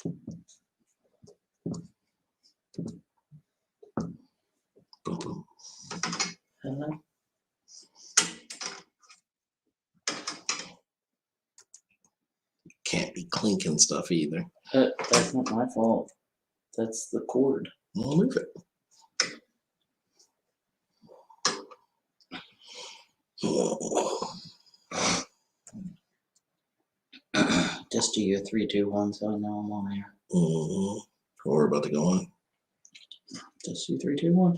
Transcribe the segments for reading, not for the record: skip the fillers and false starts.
Boom, boom. Can't be clinking stuff either. That's not my fault. That's the cord. I'll move it. Just do your 3, 2, 1, so I know I'm on air. We're about to go on. Just do 3, 2, 1.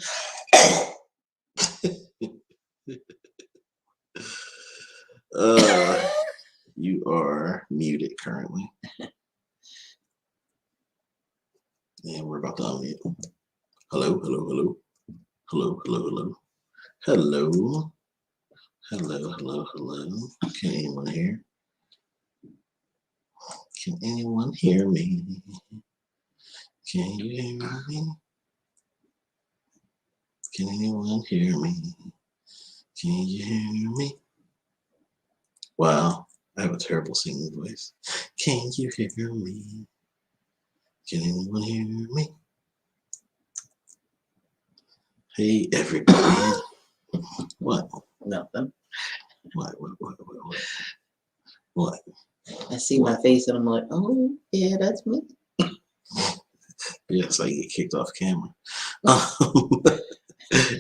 You are muted currently. And we're about to unmute. Hello, hello, hello. Hello, hello, hello. Hello. Hello, hello, hello. Can anyone hear? Can anyone hear me? Can you hear me? Can anyone hear me? Can you hear me? Wow, I have a terrible singing voice. Can you hear me? Can anyone hear me? Hey, everybody. What? Nothing. What? I see my face and I'm like, oh, yeah, that's me. Yes, I get kicked off camera.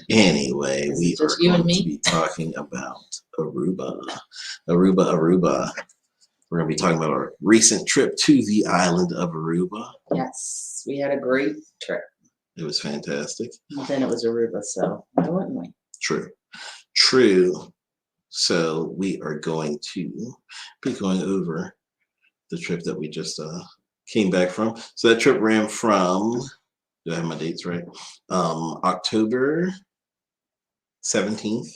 Anyway, we are going to be talking about Aruba. Aruba. We're going to be talking about our recent trip to the island of Aruba. Yes, we had a great trip. It was fantastic. Well, then it was Aruba, so why wouldn't we? True. So we are going to be going over the trip that we just came back from. So that trip ran from, do I have my dates right? October 17th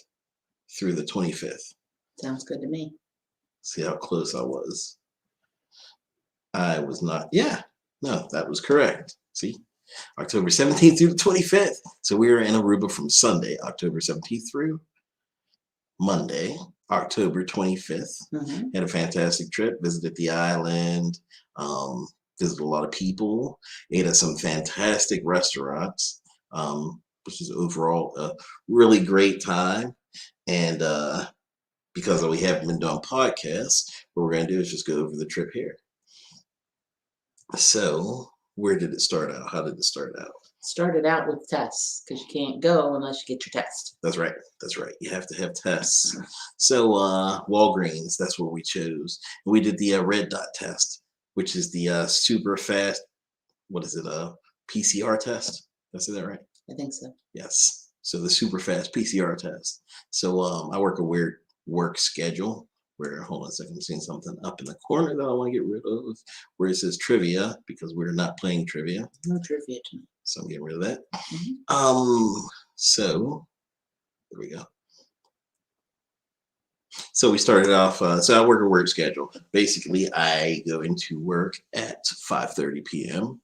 through the 25th. Sounds good to me. See how close I was. I was not. Yeah, no, that was correct. See, October 17th through the 25th. So we were in Aruba from Sunday, October 17th through Monday, October 25th. Had a fantastic trip, visited the island, visited a lot of people, ate at some fantastic restaurants, which is overall a really great time. And because we haven't been doing podcasts, what we're going to do is just go over the trip here. So where did it start out? How did it start out? Started out with tests because you can't go unless you get your test. That's right. You have to have tests. So Walgreens, that's where we chose. And we did the red dot test, which is the super fast, what is it, PCR test? Did I say that right? I think so. Yes. So the super fast PCR test. So I work a weird work schedule where, hold on a second, I'm seeing something up in the corner that I want to get rid of, where it says trivia, because we're not playing trivia. No trivia tonight. So I'm getting rid of that. So there we go. So we started off, so I work a work schedule. Basically, I go into work at 5:30 p.m.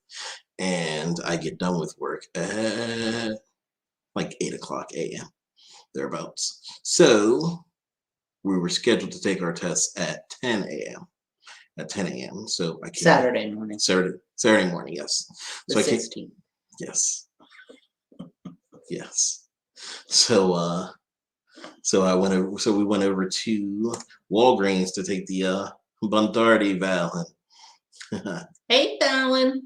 and I get done with work at like 8 o'clock a.m. thereabouts. So we were scheduled to take our tests at 10 a.m. So I came Saturday morning. Saturday morning, yes. The 16th. Yes. So we went over to Walgreens to take the Bundardi Valen. Hey, Valen.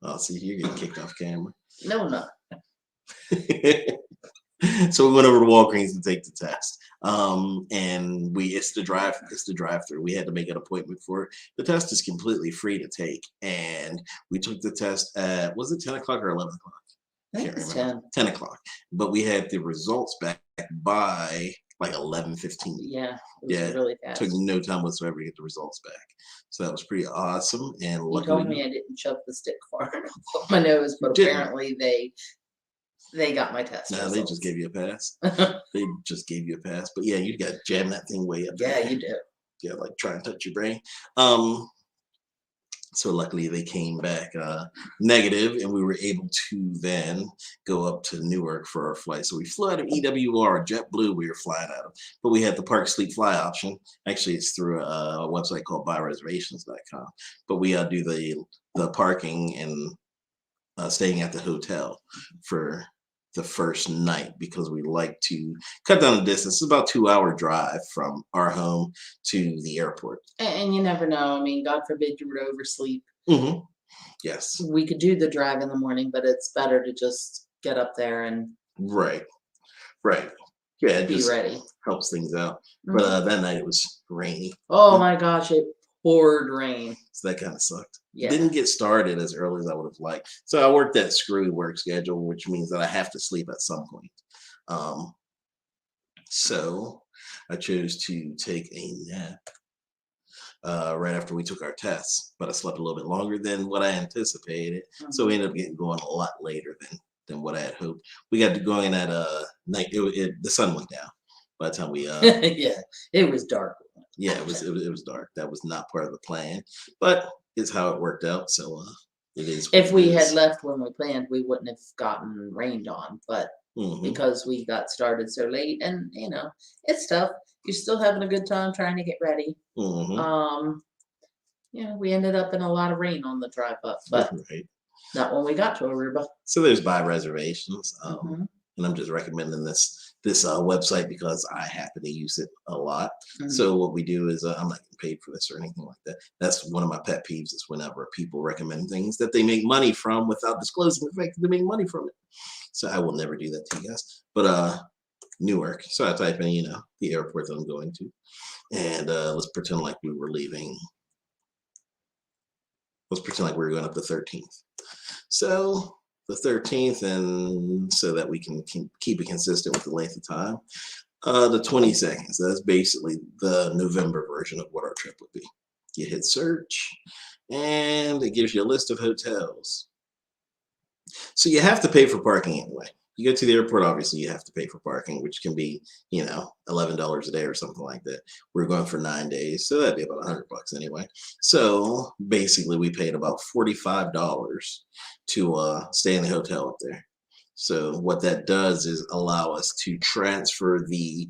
Oh, see, you're getting kicked off camera. No, I'm not. So we went over to Walgreens to take the test. And it's the drive-through. We had to make an appointment for it. The test is completely free to take. And we took the test at, was it 10 o'clock or 11 o'clock? I think it's 10. 10 o'clock. But we had the results back by like 11:15. Yeah, it was really fast. Took no time whatsoever to get the results back. So that was pretty awesome. And you told me I didn't shove the stick far enough up my nose, but apparently they got my test. No, they just gave you a pass. They just gave you a pass. But yeah, you got to jam that thing way up. Yeah, you do. Yeah, like try and touch your brain. So luckily they came back negative, and we were able to then go up to Newark for our flight. So we flew out of EWR, JetBlue we were flying out of, but we had the park sleep fly option. Actually, it's through a website called buyreservations.com. But we do the parking and staying at the hotel for the first night because we like to cut down the distance. It's about 2-hour drive from our home to the airport. And you never know. I mean, God forbid you would oversleep. Mm-hmm. Yes. We could do the drive in the morning, but it's better to just get up there and Right. Yeah, it be just ready. helps things out. But that night it was rainy. Oh my gosh, it poured rain. So that kind of sucked. Yeah. Didn't get started as early as I would have liked. So I worked that screwy work schedule, which means that I have to sleep at some point. So I chose to take a nap right after we took our tests, but I slept a little bit longer than what I anticipated. So we ended up getting going a lot later than what I had hoped. We got to going at night. The sun went down by the time we yeah, it was dark. Yeah, it was dark. That was not part of the plan, but it's how it worked out. So it is. If we had left when we planned, we wouldn't have gotten rained on. But because we got started so late, and it's tough. You're still having a good time trying to get ready. We ended up in a lot of rain on the drive up, but not when we got to Aruba. So there's buy reservations, and I'm just recommending this website because I happen to use it a lot. So what we do is I'm not getting paid for this or anything like that. That's one of my pet peeves is whenever people recommend things that they make money from without disclosing the fact that they make money from it. So I will never do that to you guys. But Newark. So I type in, the airport that I'm going to, and let's pretend like we were leaving. Let's pretend like we were going up the 13th. So the 13th, and so that we can keep it consistent with the length of time, the 22nd. So that's basically the November version of what our trip would be. You hit search, and it gives you a list of hotels. So you have to pay for parking anyway. You go to the airport, obviously you have to pay for parking, which can be, $11 a day or something like that. We're going for 9 days, so that'd be about $100 anyway. So basically we paid about $45 to stay in the hotel up there. So what that does is allow us to transfer the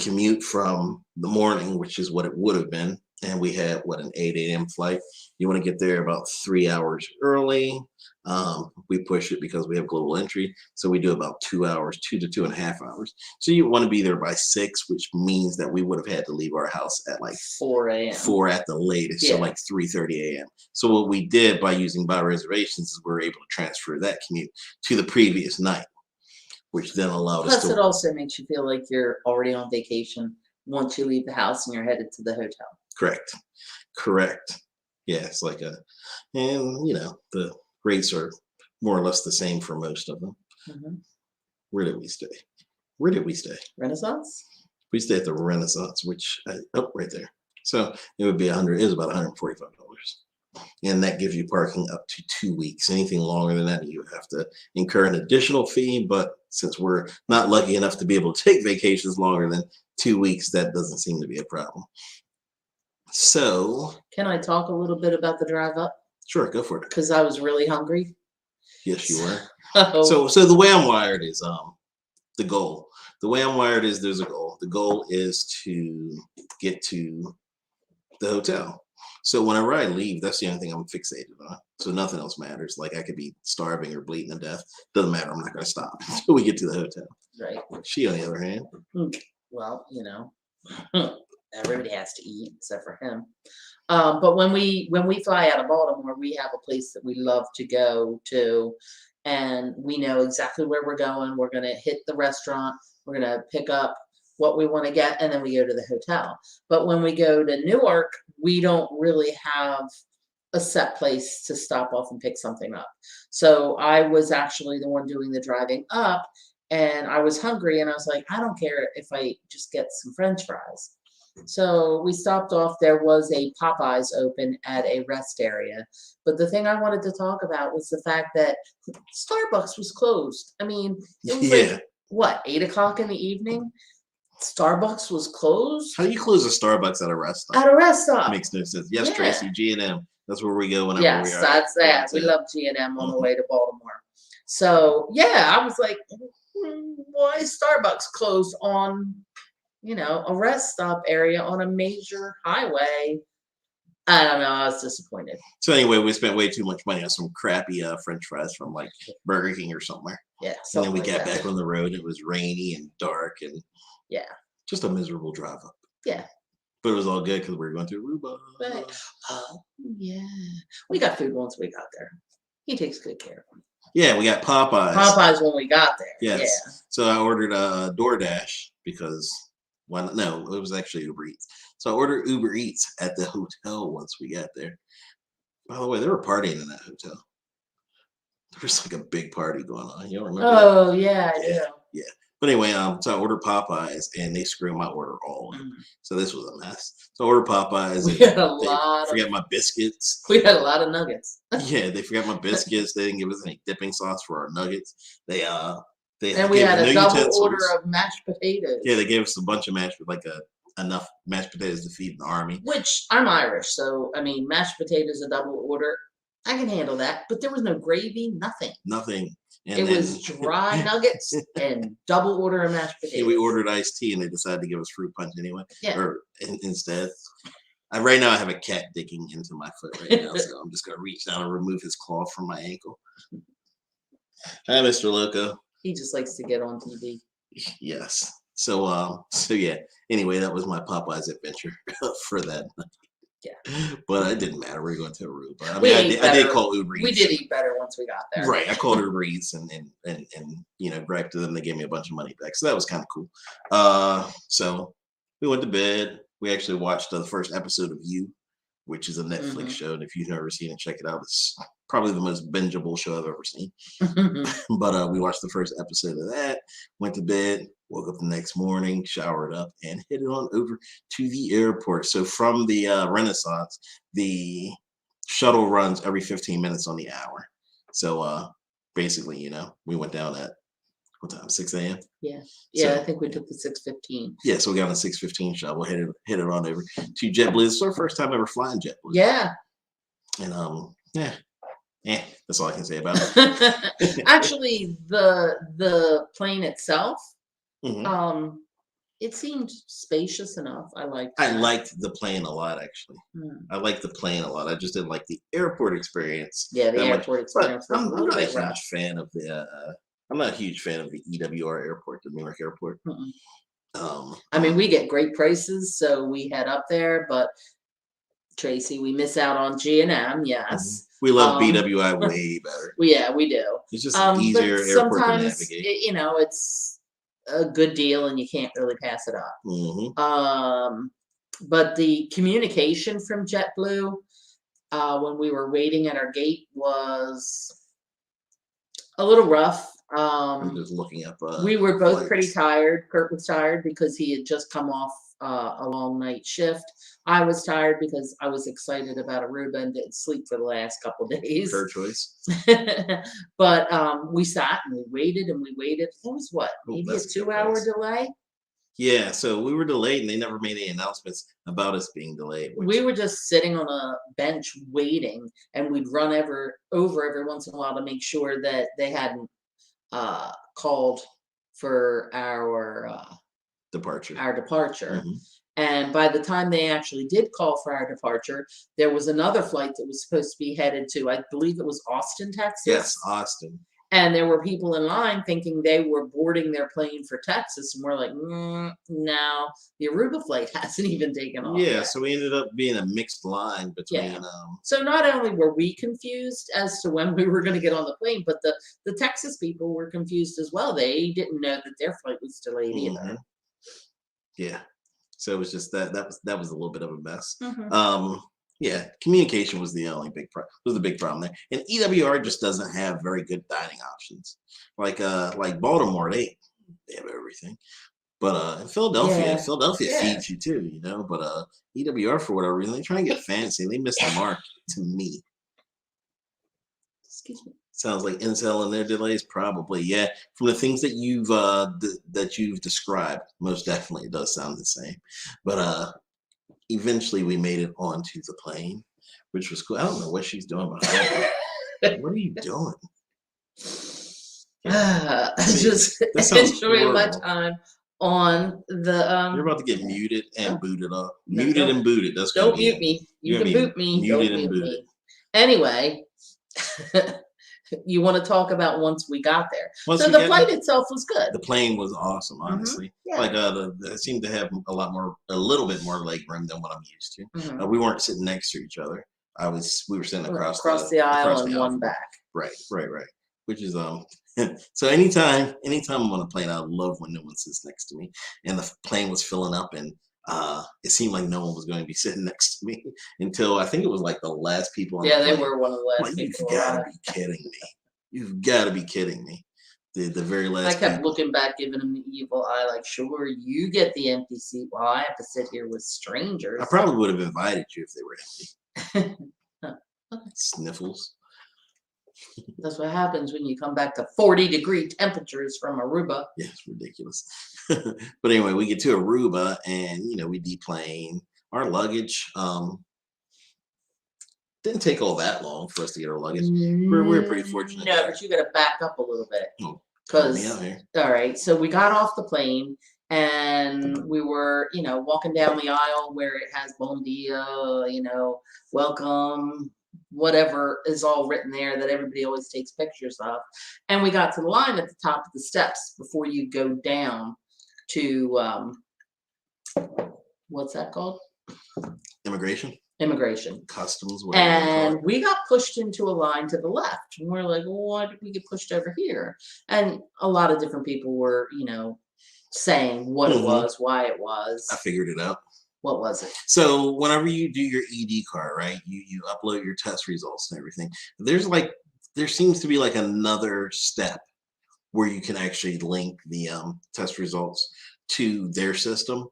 commute from the morning, which is what it would have been. And we had an 8 a.m. flight. You want to get there about 3 hours early. We push it because we have global entry. So we do about 2 hours, 2 to 2.5 hours. So you want to be there by 6, which means that we would have had to leave our house at like 4 a.m. 4 at the latest. So like 3:30 a.m. So what we did by using buy reservations is we were able to transfer that commute to the previous night, which then allowed us to. Plus, it also makes you feel like you're already on vacation once you leave the house and you're headed to the hotel. Correct. Yeah, it's like and the rates are more or less the same for most of them. Where did we stay? Renaissance? We stayed at the Renaissance, which right there. So it would be it was about $145. And that gives you parking up to 2 weeks. Anything longer than that, you have to incur an additional fee. But since we're not lucky enough to be able to take vacations longer than 2 weeks, that doesn't seem to be a problem. So, can I talk a little bit about the drive up? Sure, go for it. Because I was really hungry. Yes, you were. So the way I'm wired is the goal. The way I'm wired is there's a goal. The goal is to get to the hotel. So whenever I leave, that's the only thing I'm fixated on. So nothing else matters. Like I could be starving or bleeding to death. Doesn't matter. I'm not going to stop until we get to the hotel. Right. She, on the other hand. Well, everybody has to eat except for him. But when we fly out of Baltimore, we have a place that we love to go to, and we know exactly where we're going. We're going to hit the restaurant. We're going to pick up what we want to get, and then we go to the hotel. But when we go to Newark, we don't really have a set place to stop off and pick something up. So I was actually the one doing the driving up, and I was hungry, and I was like, I don't care if I just get some French fries. So we stopped off. There was a Popeyes open at a rest area. But the thing I wanted to talk about was the fact that Starbucks was closed. I mean, it was like, 8 o'clock in the evening? Starbucks was closed How do you close a Starbucks at a rest stop? at a rest stop. Makes no sense. Yes, Yeah. Tracy, G&M. That's where we go whenever we Yes, are. that's that. We it. love G&M on the Mhm. way to Baltimore. So yeah, I was like, why is Starbucks closed on, a rest stop area on a major highway? I don't know. I was disappointed. So anyway, we spent way too much money on some crappy French fries from like Burger King or somewhere. Yeah. And then we something got like that. back on the road. It was rainy and dark and Yeah. just a miserable drive up. Yeah. But it was all good because we were going to Aruba. But, oh yeah, we got food once we got there. He takes good care of them. Yeah, we got Popeyes. Popeyes when we got there. Yes. Yeah. So I ordered a DoorDash because no, it was actually Uber Eats. So I ordered Uber Eats at the hotel once we got there. By the way, they were partying in that hotel. There was like a big party going on. You don't remember that? Oh yeah, I do. Yeah. But anyway, so I ordered Popeyes and they screwed my order all up. Mhm. So this was a mess. So I ordered Popeyes. We and had a they lot forgot my biscuits. We had a lot of nuggets. Yeah, they forgot my biscuits. They didn't give us any dipping sauce for our nuggets. They And we gave had us a no double utensils. order of mashed potatoes. Yeah, they gave us a bunch of mashed, enough mashed potatoes to feed an army. Which I'm Irish, so I mean, mashed potatoes a double order. I can handle that, but there was no gravy, nothing. Nothing. And It was dry nuggets and double order of mashed potatoes. Yeah, we ordered iced tea, and they decided to give us fruit punch anyway. Yeah. Or instead. Right now, I have a cat digging into my foot right now, so I'm just gonna reach down and remove his claw from my ankle. Hi, Mr. Loco. He just likes to get on TV. Yes. So yeah. Anyway, that was my Popeyes adventure for that night. Yeah. But it didn't matter. We were going to Aruba. I We mean, I did call Uber Eats. We did eat better once we got there. Right. I called Uber Eats and bragged to them. They gave me a bunch of money back. So that was kind of cool. So we went to bed. We actually watched the first episode of You, which is a Netflix show. And if you've never seen it, check it out. It's probably the most bingeable show I've ever seen. But we watched the first episode of that, went to bed, woke up the next morning, showered up, and headed on over to the airport. So from the Renaissance, the shuttle runs every 15 minutes on the hour. So basically, we went down at what time? 6 a.m. Yeah. So, I think we took the 6:15. Yeah, so we got on a 6:15 shuttle, headed on over to JetBlue. It's our first time ever flying JetBlue. Yeah. And that's all I can say about it. Actually, the plane itself, Mhm. it seemed spacious enough. I liked the plane a lot, actually. Mm. I liked the plane a lot. I just didn't like the airport experience. Yeah, the that much. airport But experience was I'm a little not a bit huge rough. fan of the. I'm not a huge fan of the EWR airport, the Newark airport. I mean, we get great prices, so we head up there. But Tracy, we miss out on G&M. Yes, we love BWI way better. Yeah, we do. It's just an easier but airport to sometimes, navigate. It's a good deal, and you can't really pass it up. Mm-hmm. But the communication from JetBlue when we were waiting at our gate was a little rough. I'm just looking up. We were both flights. pretty tired. Kurt was tired because he had just come off a long night shift. I was tired because I was excited about Aruba and didn't sleep for the last couple days. Her choice. But we sat and we waited and we waited. It was what, maybe a that's a good 2-hour price. delay? Yeah, so we were delayed, and they never made any announcements about us being delayed. We were just sitting on a bench waiting, and we'd run over every once in a while to make sure that they hadn't called for our departure. Mm-hmm. And by the time they actually did call for our departure, there was another flight that was supposed to be headed to, I believe it was Austin, Texas. Yes, Austin. And there were people in line thinking they were boarding their plane for Texas, and we're like, no, the Aruba flight hasn't even taken off. Yeah, yet. so we ended up being a mixed line between. Yeah. So not only were we confused as to when we were going to get on the plane, but the Texas people were confused as well. They didn't know that their flight was delayed either. Yeah, so it was just that was a little bit of a mess. Mm-hmm. Yeah, communication was the only big problem there, and EWR just doesn't have very good dining options. Like Baltimore, they have everything, but in Philadelphia, feeds you too, But EWR, for whatever reason, they try to get fancy. They missed the mark to me. Excuse me. Sounds like Intel and their delays, probably. Yeah, from the things that you've described, most definitely it does sound the same. But eventually we made it onto the plane, which was cool. I don't know what she's doing behind me. What are you doing? Just That sounds enjoying my horrible. time on the You're about to get muted and oh, booted up. no, Muted and booted. That's gonna don't be mute it. me. You You're gonna can be boot me. muted Don't and mute booted. me. Anyway, you want to talk about once we got there. Once So we the got flight there, itself was good. the plane was awesome, honestly. Yeah. Like it seemed to have a little bit more leg room than what I'm used to. Mhm. We weren't sitting next to each other. We were sitting across the aisle across and the aisle one from- back. Right. Which is so anytime I'm on a plane, I love when no one sits next to me. And the plane was filling up, and it seemed like no one was going to be sitting next to me until I think it was like the last people on Yeah, the they plane. were one of the last Like, people. you've got to be kidding me. You've got to be kidding me. The very last I kept people. looking back, giving him the evil eye, like, sure, you get the empty seat while I have to sit here with strangers. I probably would have invited you if they were empty. Okay. Sniffles. That's what happens when you come back to 40-degree temperatures from Aruba. Yeah, it's ridiculous. But anyway, we get to Aruba and we deplane. Our luggage didn't take all that long for us to get our luggage. We're pretty fortunate. No, but you got to back up a little bit. Oh, Because, out here. all right, so we got off the plane and we were, walking down the aisle where it has bon dia, welcome, whatever is all written there that everybody always takes pictures of. And we got to the line at the top of the steps before you go down to, what's that called? Immigration. Customs, whatever. And we got pushed into a line to the left. And we're like, well, why did we get pushed over here? And a lot of different people were, saying what it was, why it was. I figured it out. What was it? So whenever you do your ED card, right, you upload your test results and everything. There seems to be like another step where you can actually link the test results to their system.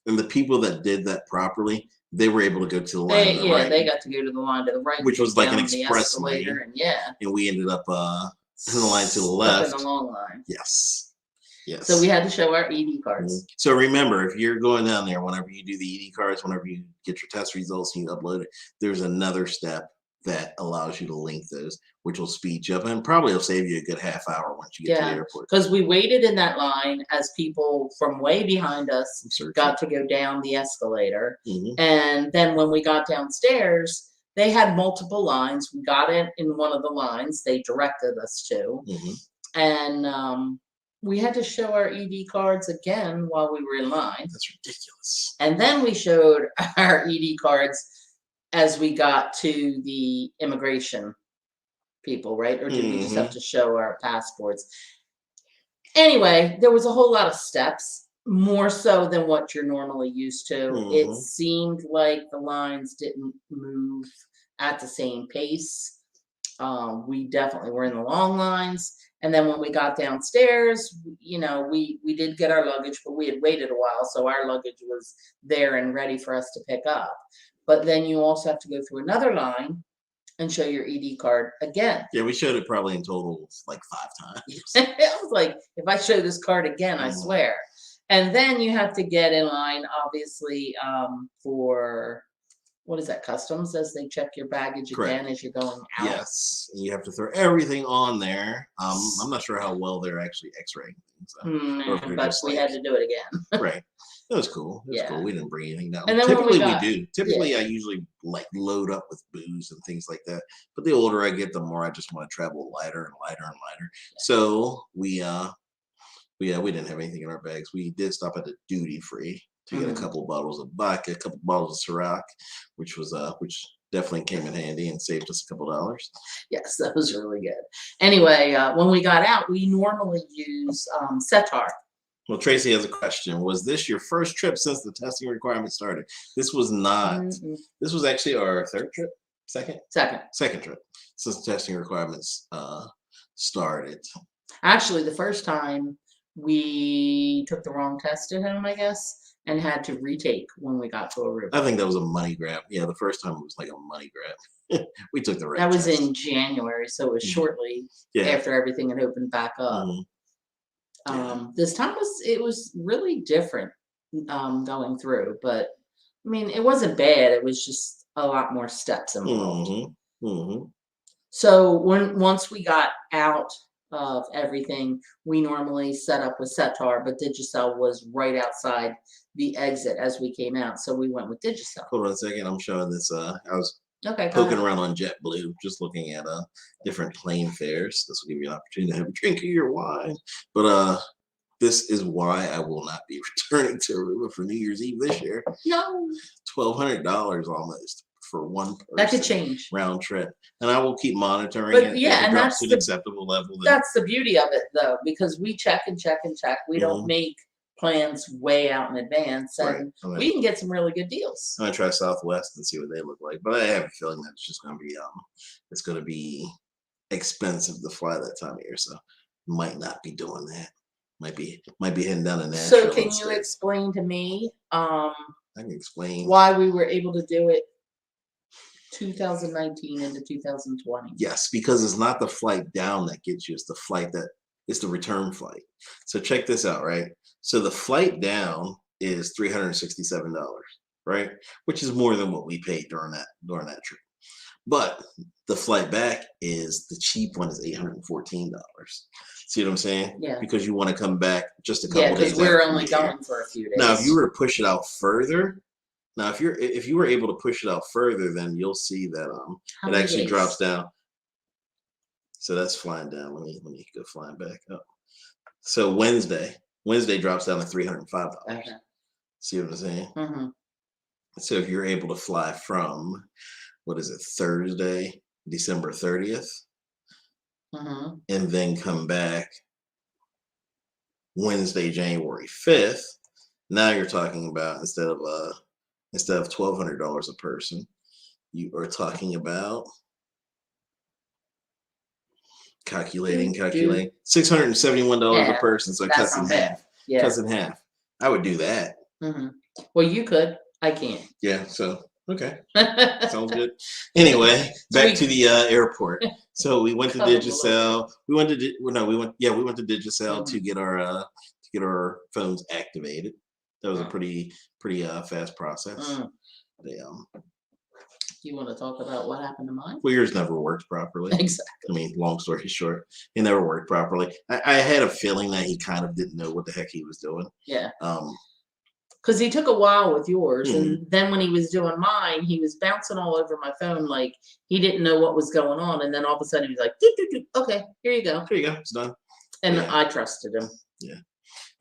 And the people that did that properly, they were able to go to the line to the right. They got to go to the line to the right, which was like an express escalator, lane. And we ended up in the line to the left. In the long line. Yes. So we had to show our ED cards. So remember, if you're going down there, whenever you do the ED cards, whenever you get your test results and you upload it, there's another step that allows you to link those, which will speed you up and probably will save you a good half hour once you get to the airport. Because we waited in that line as people from way behind us got to go down the escalator. And then when we got downstairs, they had multiple lines. We got in one of the lines they directed us to. And we had to show our ED cards again while we were in line. That's ridiculous. And then we showed our ED cards as we got to the immigration people, right? Or did we just have to show our passports? Anyway, there was a whole lot of steps, more so than what you're normally used to. It seemed like the lines didn't move at the same pace. We definitely were in the long lines. And then when we got downstairs, we did get our luggage, but we had waited a while, so our luggage was there and ready for us to pick up. But then you also have to go through another line and show your ED card again. Yeah, we showed it probably in total like 5 times. I was like, if I show this card again, I swear. And then you have to get in line, obviously, for... What is that, customs, as they check your baggage again as you're going out? Yes, you have to throw everything on there. I'm not sure how well they're actually x-raying things. But we had to do it again. Right. That was cool. It was cool. We didn't bring anything down. And then Typically we do. Typically I usually load up with booze and things like that. But the older I get, the more I just want to travel lighter and lighter and lighter. So we didn't have anything in our bags. We did stop at the duty free to get a couple bottles of vodka, a couple bottles of Ciroc, which definitely came in handy and saved us a couple dollars. Yes, that was really good. Anyway, when we got out, we normally use Setar. Well, Tracy has a question. Was this your first trip since the testing requirement started? This was not. This was actually our third trip? Second trip since the testing requirements started. Actually, the first time we took the wrong test at home, I guess. and had to retake when we got to Aruba. I think that was a money grab. Yeah, the first time it was like a money grab. We took the right That was test. in January, so it was shortly Yeah. after everything had opened back up. This time was really different going through, but I mean, it wasn't bad. It was just a lot more steps involved. So once we got out of everything, we normally set up with Setar, but Digicel was right outside the exit as we came out, so we went with Digicel. Hold on a second. I'm showing this. I was Okay, poking around on JetBlue, just looking at different plane fares. This will give you an opportunity to have a drink of your wine. But this is why I will not be returning to Aruba for New Year's Eve this year. No. $1,200 almost for one person. That could change. Round trip. And I will keep monitoring But it. yeah, if it and drops that's to an the- acceptable level. Then That's the beauty of it, though, because we check and check and check. We don't make plans way out in advance, and we can get some really good deals. I'm gonna try Southwest and see what they look like. But I have a feeling that it's just gonna be it's gonna be expensive to fly that time of year, so might not be doing that. Might be heading down to Nashville. So can you explain to me I can explain why we were able to do it 2019 into 2020? Yes, because it's not the flight down that gets you, it's the flight that it's the return flight. So check this out, right? So the flight down is $367, right? Which is more than what we paid during that trip. But the flight back is the cheap one is $814. See what I'm saying? Yeah. Because you want to come back just a couple days. Yeah, because we're only going for a few days. Now, if you were to push it out further, if you were able to push it out further, then you'll see that it actually drops down. So that's flying down. Let me go flying back up. So Wednesday drops down to $305. Okay. See what I'm saying? So if you're able to fly from Thursday, December 30th, and then come back Wednesday, January 5th, now you're talking about instead of $1,200 a person, you are talking about calculating $671 a person. So it cuts in half. Yeah. Cuts in half. I would do that. Well, you could. I can't. Yeah. So okay. Sounds good. Anyway, back to the airport. So we went to Digicel. We went to Digicel to get our phones activated. That was a pretty fast process. You want to talk about what happened to mine? Well, yours never worked properly. Exactly. I mean, long story short, it never worked properly. I had a feeling that he kind of didn't know what the heck he was doing. Yeah. Because he took a while with yours, and then when he was doing mine, he was bouncing all over my phone like he didn't know what was going on, and then all of a sudden he was like, "Doo, doo, doo. Okay, here you go. Here you go. It's done." And I trusted him. Yeah.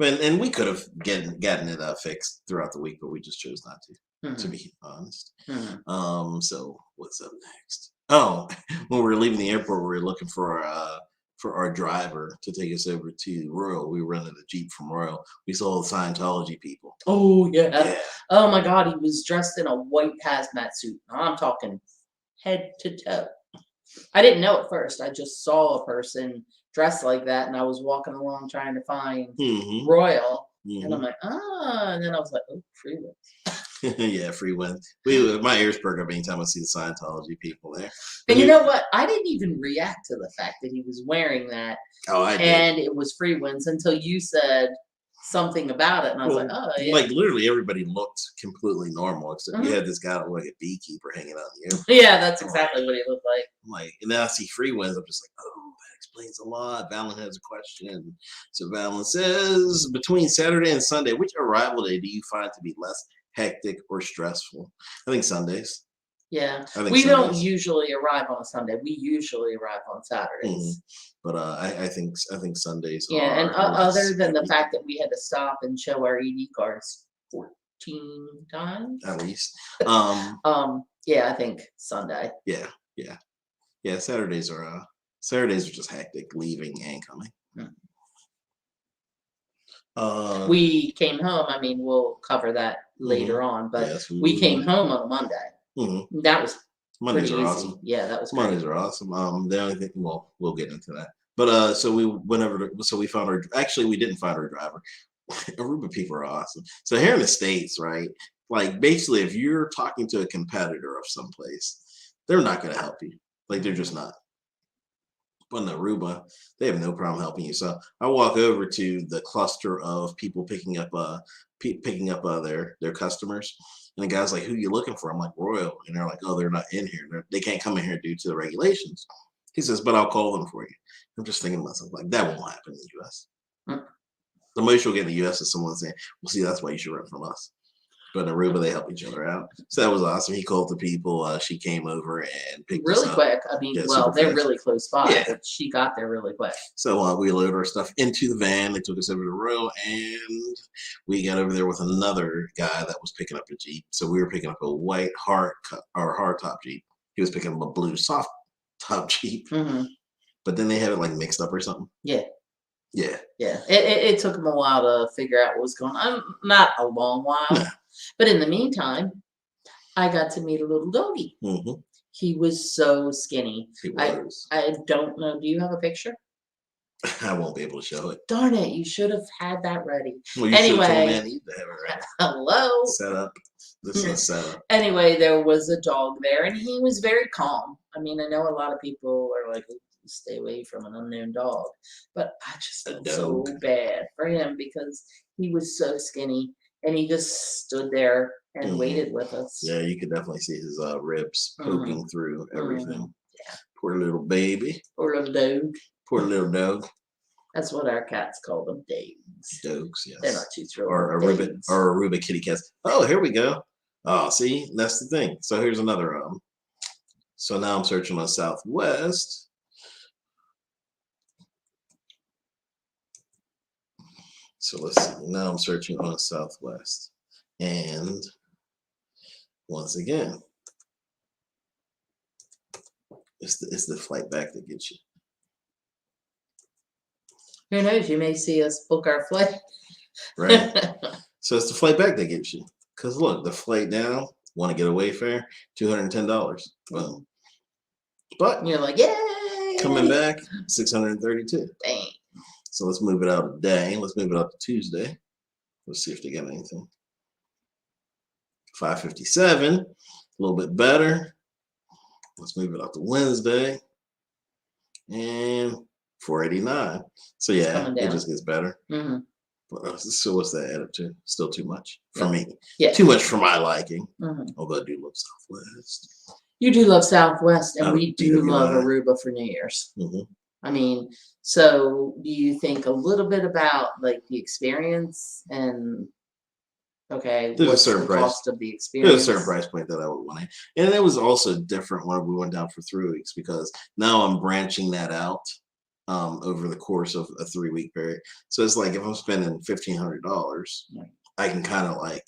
And we could have gotten it fixed throughout the week, but we just chose not to be honest. So what's up next? Oh, when we were leaving the airport, we were looking for our driver to take us over to Royal. We were renting a Jeep from Royal. We saw the Scientology people. Oh yeah. Oh my God, he was dressed in a white hazmat suit. I'm talking head to toe. I didn't know at first. I just saw a person dressed like that, and I was walking along trying to find Royal, and I'm like, and then I was like, oh, free wins. Yeah, free wins. My ears perk up anytime I see the Scientology people there. And you know what? I didn't even react to the fact that he was wearing that. Oh, I did. And it was free wins until you said something about it, and I was like, oh yeah. Like literally everybody looked completely normal except you had this guy like a beekeeper hanging out in the airport. Yeah, that's exactly what he looked like. And then I see free wins. I'm just like, oh, that explains a lot. Valen has a question. So Valen says, between Saturday and Sunday, which arrival day do you find to be less hectic or stressful? I think Sundays. Yeah, we don't usually arrive on a Sunday. We usually arrive on Saturdays. But I think Sundays. Yeah, and other than the fact that we had to stop and show our ED cards 14 times at least. Yeah, I think Sunday. Yeah. Saturdays are just hectic, leaving and coming. We came home. I mean, we'll cover that later on, but yes, we came home on a Monday. That was Mondays pretty are easy. awesome. Yeah, that was Mondays are awesome. The only thing, we'll get into that. But so we went over to, so we found we didn't find our driver. Aruba people are awesome. So here in the States, right? Like basically, if you're talking to a competitor of someplace, they're not going to help you. Like they're just not. But in Aruba, they have no problem helping you. So I walk over to the cluster of people picking up their customers, and the guy's like, "Who you looking for?" I'm like, "Royal," and they're like, "Oh, they're not in here. They can't come in here due to the regulations." He says, "But I'll call them for you." I'm just thinking to myself, like, that won't happen in the U.S. Mm. The most you'll get in the U.S. is someone saying, "Well, see, that's why you should rent from us." But in Aruba, they help each other out. So that was awesome. He called the people. She came over and picked us Really up. quick. I mean, Yeah, well, super they're fast. really close by, Yeah. but she got there really quick. So we loaded our stuff into the van. They took us over to Royal, and we got over there with another guy that was picking up a Jeep. So we were picking up a white hard top Jeep. He was picking up a blue soft top Jeep. Hmm. But then they had it like mixed up or something. Yeah. Yeah. Yeah. It took them a while to figure out what was going on. Not a long while. No. But in the meantime, I got to meet a little doggy. Mm-hmm. He was so skinny. He was. I don't know. Do you have a picture? I won't be able to show it. Darn it. You should have had that ready. Well, you should have told Anyway. Annie to have it ready. Hello. Set up. This is a setup. Anyway, there was a dog there, and he was very calm. I mean, I know a lot of people are like, stay away from an unknown dog, but I just felt so bad for him because he was so skinny, and he just stood there and waited with us. Yeah, you could definitely see his ribs poking through everything. Yeah. Poor little baby. Poor little dog. Poor little dog. That's what our cats call them, dogs. Dogs, yes. They're not too thrilled. Or Aruba kitty cats. Oh, here we go. Oh, see, that's the thing. So here's another So now I'm searching on Southwest. So let's see. Now I'm searching on Southwest. And once again, it's the flight back that gets you. Who knows? You may see us book our flight. Right. So it's the flight back that gets you. Because look, the flight down, want to get away fare, $210. Boom. But you're like, yay! Coming back, $632. Dang. So let's move it out a day. Let's move it out to Tuesday. Let's see if they got anything. $557, a little bit better. Let's move it out to Wednesday. And $489. So yeah, it just gets better. Mm-hmm. So what's that add up to? Still too much for me. Yeah. Too much for my liking. Mm-hmm. Although I do love Southwest. You do love Southwest, and we do love Aruba for New Year's. Mm-hmm. I mean, so do you think a little bit about like the experience and there's what's a certain the price cost of the experience? There's a certain price point that I would want to, and it was also different when we went down for 3 weeks because now I'm branching that out over the course of a 3-week period. So it's like if I'm spending $1,500, I can kind of like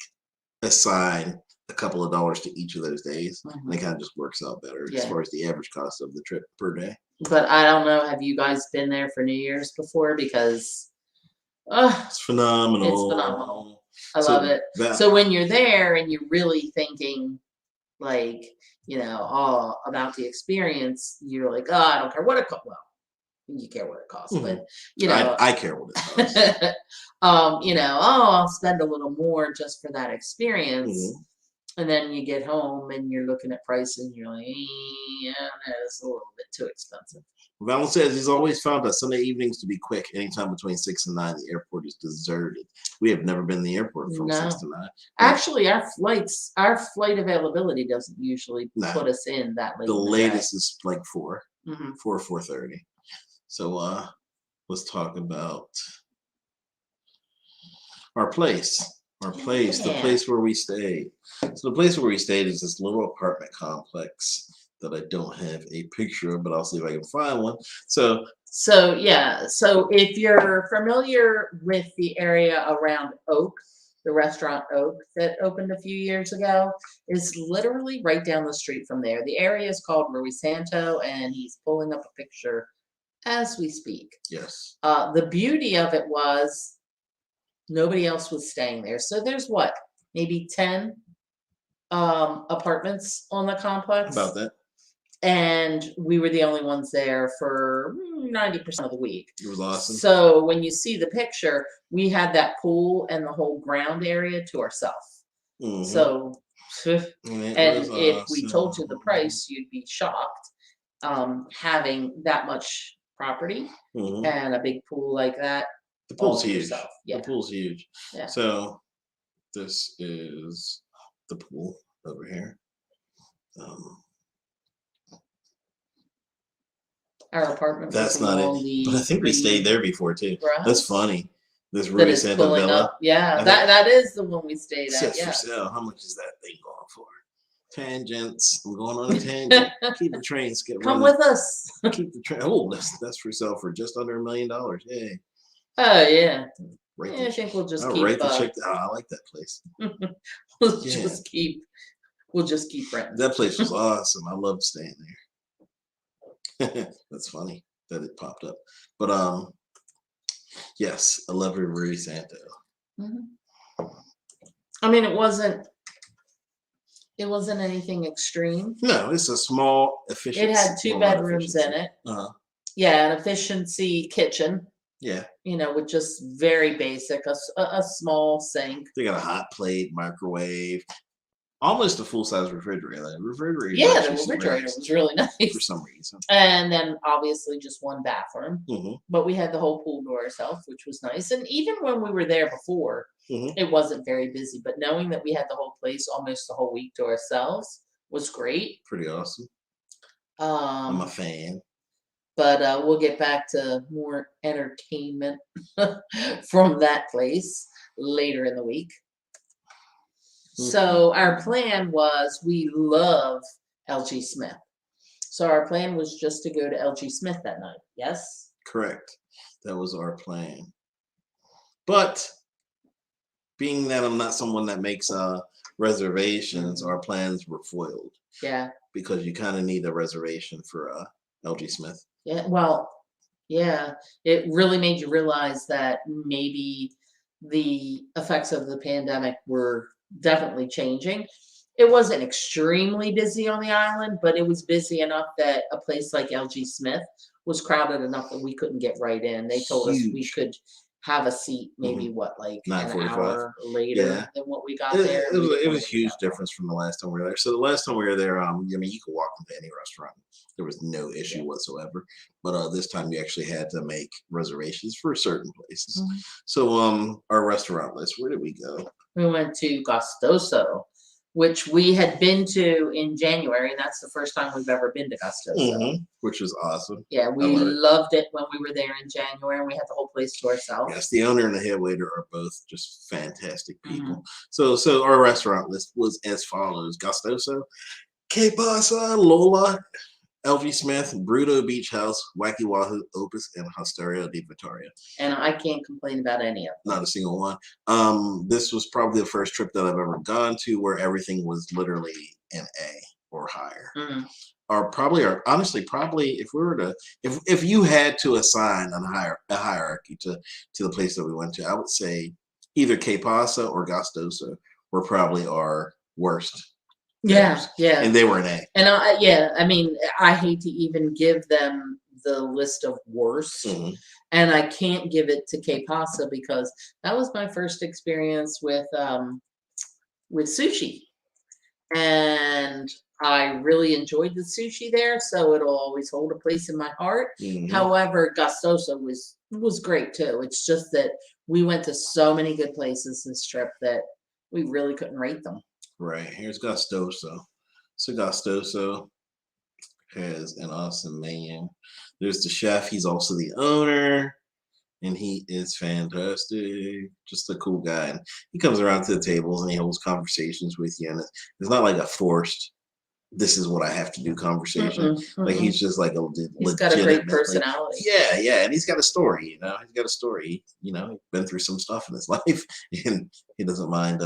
assign a couple of dollars to each of those days, and it kind of just works out better as far as the average cost of the trip per day. But I don't know. Have you guys been there for New Year's before? Because it's phenomenal. It's phenomenal. I love it. So when you're there and you're really thinking, like, about the experience, you're like, oh, I don't care what it costs. Well, you care what it costs, but I care what it costs. I'll spend a little more just for that experience. And then you get home and you're looking at prices and you're like, yeah, that's a little bit too expensive. Valen says he's always found that Sunday evenings to be quick. Anytime between 6 and 9, the airport is deserted. We have never been in the airport from 6 to 9. Actually, our flight availability doesn't usually put us in that late. The latest is like 4, 4:30. So let's talk about our place. The place where we stayed. So the place where we stayed is this little apartment complex that I don't have a picture of, but I'll see if I can find one. So if you're familiar with the area around Oak, the restaurant Oak that opened a few years ago is literally right down the street from there. The area is called Rui Santo, and he's pulling up a picture as we speak. Yes. The beauty of it was nobody else was staying there. So there's maybe 10 apartments on the complex. About that. and we were the only ones there for 90% of the week. It was awesome. So when you see the picture, we had that pool and the whole ground area to ourselves. So, and if we told you the price, you'd be shocked. Having that much property and a big pool like that, the pool's huge. Yourself. Yeah. The pool's huge. Yeah. So this is the pool over here. Our apartment. That's not it. But I think we stayed there before too. That's funny. This Rui Santo villa. Yeah, that is the one we stayed at. For sale. How much is that thing going for? Tangents. I'm going on a tangent. Keep the train. Come with us. Keep the train. Oh, that's for sale for just under $1 million. Yay. Oh yeah. I think we'll just keep. keep. I like that place. We'll just keep renting. That place was awesome. I loved staying there. That's funny that it popped up. But yes, I love Rui Santo. I mean, it wasn't anything extreme. No, it's a small, efficient. It had 2 bedrooms in it. Yeah, an efficiency kitchen. Yeah. With just very basic, a small sink. They got a hot plate, microwave, almost a full-size refrigerator. The refrigerator was really nice for some reason. And then obviously just 1 bathroom. But we had the whole pool to ourselves, which was nice. And even when we were there before, it wasn't very busy. But knowing that we had the whole place almost the whole week to ourselves was great. Pretty awesome. I'm a fan. But we'll get back to more entertainment from that place later in the week. So our plan was, we love LG Smith. So our plan was just to go to LG Smith that night. Yes? Correct. That was our plan. But being that I'm not someone that makes reservations, our plans were foiled. Yeah. Because you kind of need a reservation for LG Smith. Yeah, well, yeah, it really made you realize that maybe the effects of the pandemic were definitely changing. It wasn't extremely busy on the island, but it was busy enough that a place like LG Smith was crowded enough that we couldn't get right in. They told us we could have a seat maybe like an hour later than what we got there. It was a huge difference from the last time we were there. So the last time we were there, I mean, you could walk into any restaurant. There was no issue whatsoever. But this time you actually had to make reservations for certain places. So our restaurant list, where did we go? We went to Gustoso, which we had been to in January, and that's the first time we've ever been to Gustoso. Which was awesome. Yeah, we loved it when we were there in January, and we had the whole place to ourselves. Yes, the owner and the head waiter are both just fantastic people. So our restaurant list was as follows: Gustoso, Que Pasa, Lola, LG Smith, Bruto Beach House, Wacky Wahoo, Opus, and Hosteria de Vittoria. And I can't complain about any of them. Not a single one. This was probably the first trip that I've ever gone to where everything was literally an A or higher. Honestly, if we were to, if you had to assign a hierarchy to the place that we went to, I would say either Que Pasa or Gustoso were probably our worst. Yeah. And they were an A. And I mean, I hate to even give them the list of worst, and I can't give it to Que Pasa because that was my first experience with sushi, and I really enjoyed the sushi there, so it'll always hold a place in my heart. However, Gustoso was great too. It's just that we went to so many good places this trip that we really couldn't rate them. Right, here's Gustoso. So Gustoso has an awesome menu. There's the chef. He's also the owner, and he is fantastic. Just a cool guy. And he comes around to the tables and he holds conversations with you. And it's not like a forced, this is what I have to do conversation. Like he's just like he's got a great personality. Yeah, and he's got a story. He's got a story. He's been through some stuff in his life, and he doesn't mind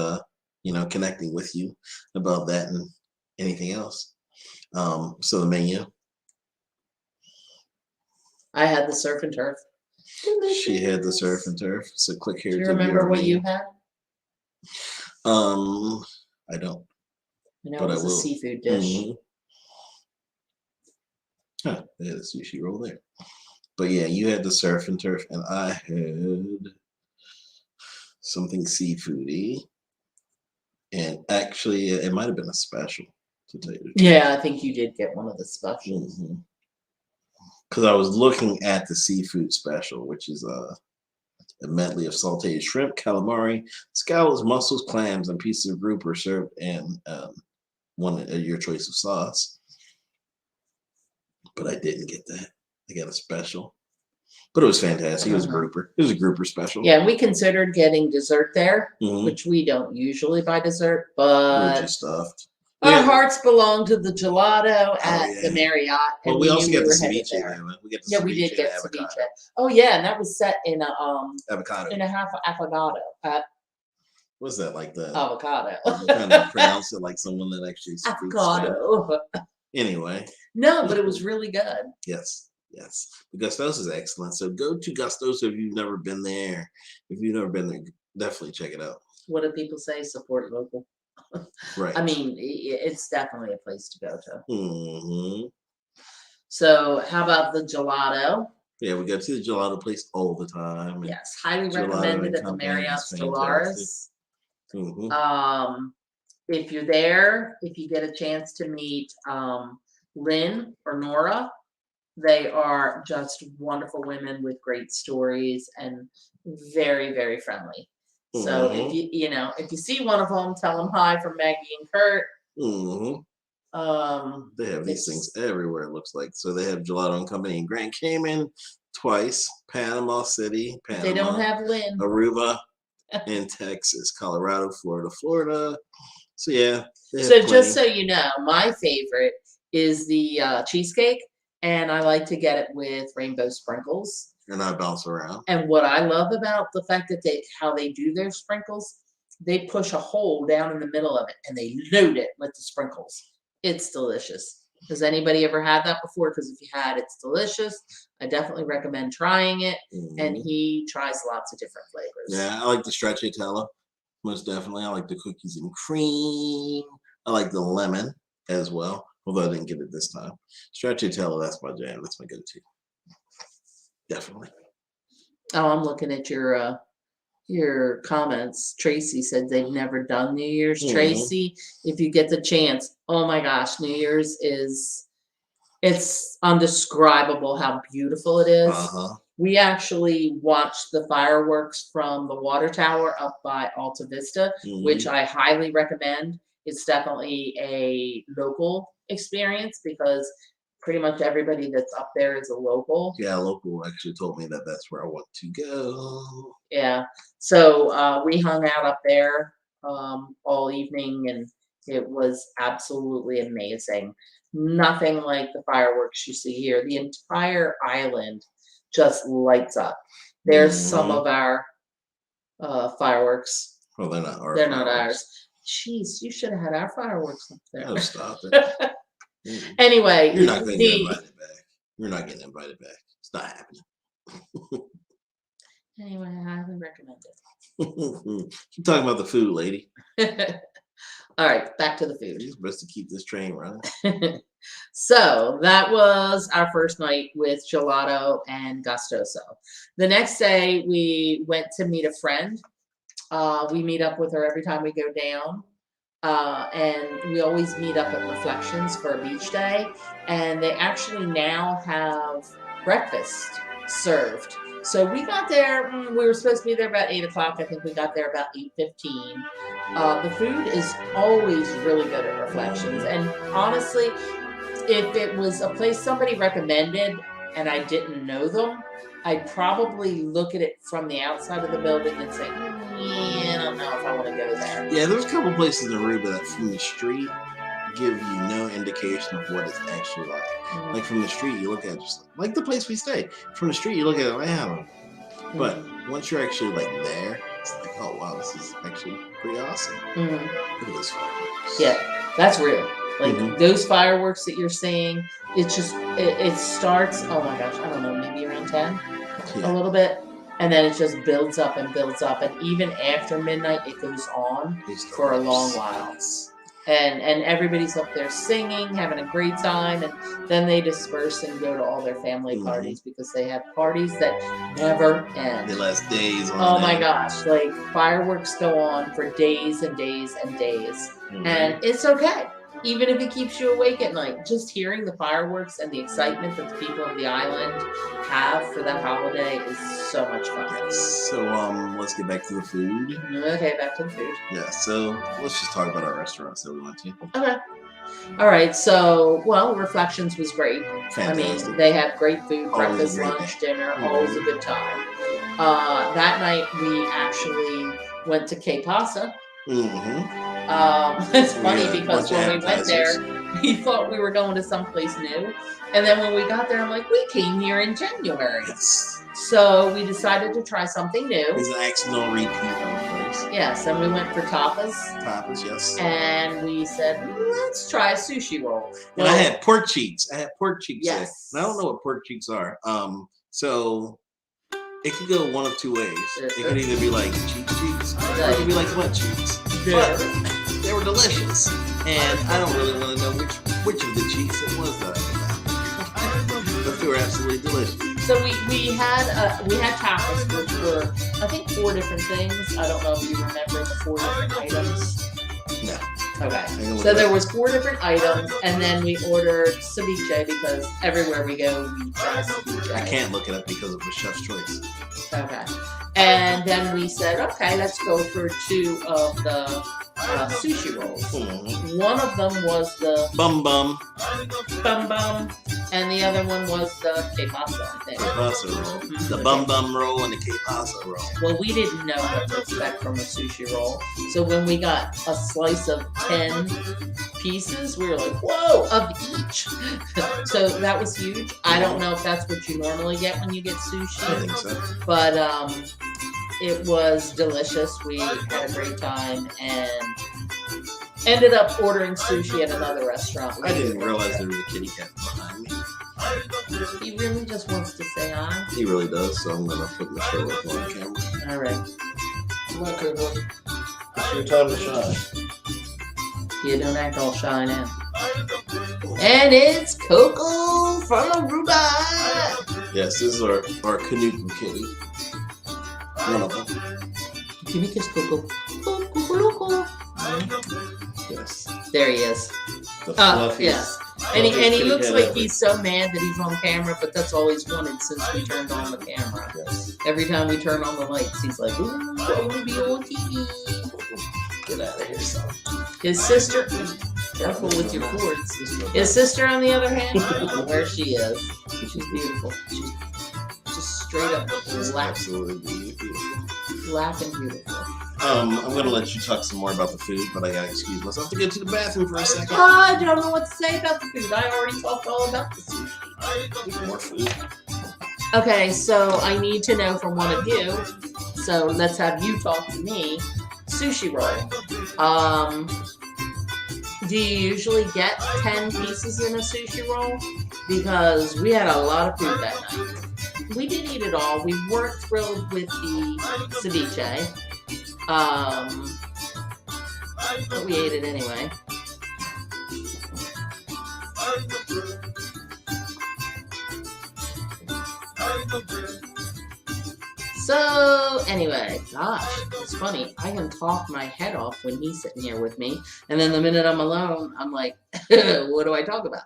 connecting with you about that and anything else. So the menu. I had the surf and turf. She had the surf and turf. So click here. Do you remember what you had? I don't. It was a seafood dish. Huh, they had a sushi roll there. But yeah, you had the surf and turf, and I had something seafoody. And actually, it might have been a special, to tell you the truth. Yeah, I think you did get one of the specials. Because I was looking at the seafood special, which is a medley of sauteed shrimp, calamari, scallops, mussels, clams, and pieces of grouper served in one your choice of sauce. But I didn't get that. I got a special. But it was fantastic. It was a grouper. It was a grouper special. Yeah, we considered getting dessert there, Mhm. which we don't usually buy dessert, We were but just stuffed. our Yeah. hearts belong to the gelato at the yeah. Marriott, and Well, we also knew got we the were headed ceviche there. there. We got the Yeah, ceviche we did and get avocado. ceviche. Oh yeah, and that was set in a Avocado. half avocado. What's that like the? Avocado. I'm trying to pronounce it like someone that actually speaks Spanish. Avocado. Anyway. No, but it was really good. Yes. Yes. The Gusto's is excellent. So go to Gusto's if you've never been there. If you've never been there, definitely check it out. What do people say? Support local. Right. I mean, it's definitely a place to go to. Mm-hmm. So, how about the gelato? Yeah, we go to the gelato place all the time. and Yes, highly Gelato recommended and at the Company is Marriott fantastic. Stellaris. Mm-hmm. If you're there, if you get a chance to meet Lynn or Nora, they are just wonderful women with great stories and very, very friendly. So if if you see one of them, tell them hi from Maggie and Kurt. Mm-hmm. They have these things everywhere, it looks like. So they have Gelato and Company in Grand Cayman twice, Panama City, Panama. They don't have Lynn. Aruba in Texas, Colorado, Florida. So yeah. So just so you know, my favorite is the cheesecake, and I like to get it with rainbow sprinkles. And I bounce around. And what I love about the fact that how they do their sprinkles, they push a hole down in the middle of it and they load it with the sprinkles. It's delicious. Has anybody ever had that before? Because if you had, it's delicious. I definitely recommend trying it. And he tries lots of different flavors. Yeah, I like the stracciatella. Most definitely. I like the cookies and cream. I like the lemon as well. Although I didn't get it this time. Stracciatella, that's my jam. That's my go-to. Definitely. Oh, I'm looking at your comments. Tracy said they've never done New Year's. Tracy, if you get the chance, oh my gosh, New Year's it's undescribable how beautiful it is. We actually watched the fireworks from the water tower up by Alta Vista, which I highly recommend. It's definitely a local experience because pretty much everybody that's up there is a local. Yeah, local actually told me that that's where I want to go. Yeah. So we hung out up there all evening, and it was absolutely amazing. Nothing like the fireworks you see here. The entire island just lights up. There's some of our fireworks. Well, they're not ours. They're not ours. Jeez, you should have had our fireworks up there. Oh, stop it. Anyway, you're not going to get invited back. You're not getting invited back. It's not happening. Anyway, I highly recommend it. Keep talking about the food, lady. All right, back to the food. You're supposed to keep this train running. So that was our first night with Gelato and Gustoso. The next day, we went to meet a friend. We meet up with her every time we go down. And we always meet up at Reflections for a beach day. And they actually now have breakfast served. So we got there, we were supposed to be there about 8 o'clock. I think we got there about 8:15. The food is always really good at Reflections. And honestly, if it was a place somebody recommended and I didn't know them, I'd probably look at it from the outside of the building and say, I don't know if I want to go there. Yeah, there's a couple places in Aruba that from the street give you no indication of what it's actually like. Like from the street, you look at it just like the place we stay. From the street, you look at it like, I don't know. But once you're actually like there, it's like, oh wow, this is actually pretty awesome. Look at those fireworks. Yeah, that's real. Like those fireworks that you're seeing, it's just it starts. Oh my gosh, I don't know, maybe around 10, a little bit, and then it just builds up and builds up, and even after midnight, it goes on for a long while. and everybody's up there singing, having a great time, and then they disperse and go to all their family parties because they have parties that never end. They last days on Oh my end. gosh, like fireworks go on for days and days and days. Mhm. And it's okay. Even if it keeps you awake at night, just hearing the fireworks and the excitement that the people of the island have for that holiday is so much fun. Yes. So let's get back to the food. Okay, back to the food. Yeah, so let's just talk about our restaurants that we went to. Okay. All right. So, well, Reflections was great. Fantastic. I mean, they have great food, Always a breakfast, great lunch, dinner, always a good time. That night we actually went to Que Pasa. It's funny because when we went there, we thought we were going to someplace new. And then when we got there, I'm like, we came here in January. Yes. So we decided to try something new. It's an accidental repeat of the place. Yes, and we went for tapas. Tapas, yes. And we said, let's try a sushi roll. And I had pork cheeks. Yes. And I don't know what pork cheeks are. So it could go one of two ways. It could either be like cheeks, or it could be like butt cheeks. But they were delicious. And I don't really want to know which of the cheeks it was that I got. But they were absolutely delicious. So we had tapas, which were I think 4 different things. I don't know if you remember the 4 different items. No. Okay. So there was 4 different items, and then we ordered ceviche because everywhere we go we try ceviche. I can't look it up because it was chef's choice. Okay. And then we said, okay, let's go for 2 of the sushi rolls. One of them was the bum bum, and the other one was the Que Pasa, I think. Que Pasa roll. The bum bum roll and the Que Pasa roll. Well, we didn't know what to expect from a sushi roll. So when we got a slice of 10 pieces, we were like, whoa, of each. So that was huge. I don't know if that's what you normally get when you get sushi. I think so. But it was delicious. We had a great time and ended up ordering sushi at another restaurant. I didn't realize there was a kitty cat behind me. He really just wants to say hi. He really does, so I'm gonna put Michelle up on camera. All right. Come on, Coco. It's your time to shine. You don't act all shy now. And it's Coco from Aruba. Yes, this is our Canuco kitty. One of them. Give me a kiss, Coco. Coco. Yes. There he is. The fluffiest. Yes. And he looks like he's so mad that he's on camera, but that's all he's wanted since we turned on the camera. Yes. Every time we turn on the lights, he's like, ooh, I want to be on TV. Get out of here, son. His sister, careful with your cords. His sister, on the other hand, I don't know where she is. She's beautiful. She's just straight up Absolutely beautiful. laughing beautiful. I'm gonna let you talk some more about the food, but I gotta excuse myself to go to the bathroom for a second. I don't know what to say about the food. I already talked all about the sushi. Need more food. Okay, so I need to know from one of you. So let's have you talk to me. Sushi roll. Do you usually get 10 pieces in a sushi roll? Because we had a lot of food that night. We did eat it all. We weren't thrilled with the ceviche. But we ate it anyway. So anyway, gosh, it's funny. I can talk my head off when he's sitting here with me, and then the minute I'm alone, I'm like, what do I talk about?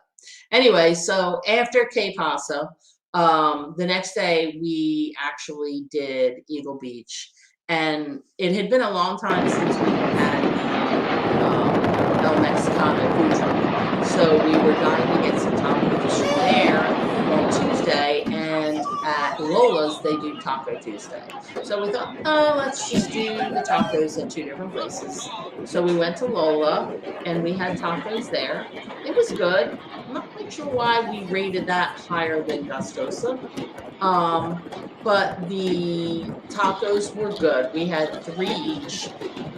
Anyway, so after Que Pasa, the next day we actually did Eagle Beach, and it had been a long time since we had the El Mexicano food truck. So we were dying to get some tacos there on Tuesday, and at Lola's they do Taco Tuesday. So we thought, oh, let's just do the tacos at 2 different places. So we went to Lola and we had tacos there. It was good. I'm not quite sure why we rated that higher than Gustosa. But the tacos were good. We had 3 each.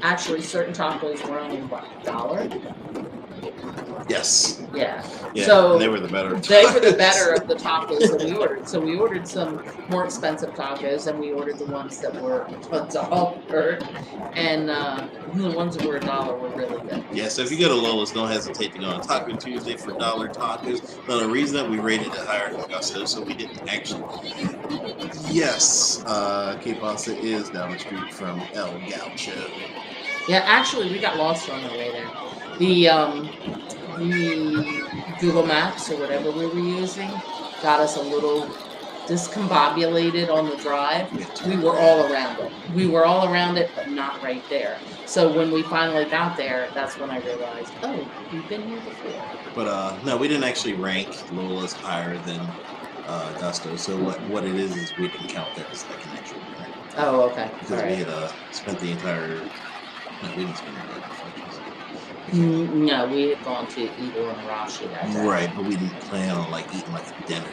Actually, certain tacos were only $1. Yes. Yeah. Yeah. So and they were the better. they were the better of the tacos that we ordered. So we ordered some more expensive tacos, and we ordered the ones that were $1. And the ones that were $1 were really good. Yeah, so if you go to Lola's, don't hesitate to go on Taco Tuesday for dollar tacos. Now, the reason that we rated it higher than Gusto, so we didn't actually. Yes, Que Pasa is down the street from El Gaucho. Yeah, actually, we got lost on our way there. The Google Maps or whatever we were using got us a little discombobulated on the drive. We were all around it. We were all around it, but not right there. So when we finally got there, that's when I realized, oh, we've been here before. But no, we didn't actually rank Lola's higher than Gusto. So what it is we didn't count that as like an actual rank. Oh, okay. Because we had spent the entire. No, we didn't spend the entire. No, we had gone to Eagle and Arashi that day. Right, but we didn't plan on like eating like a dinner.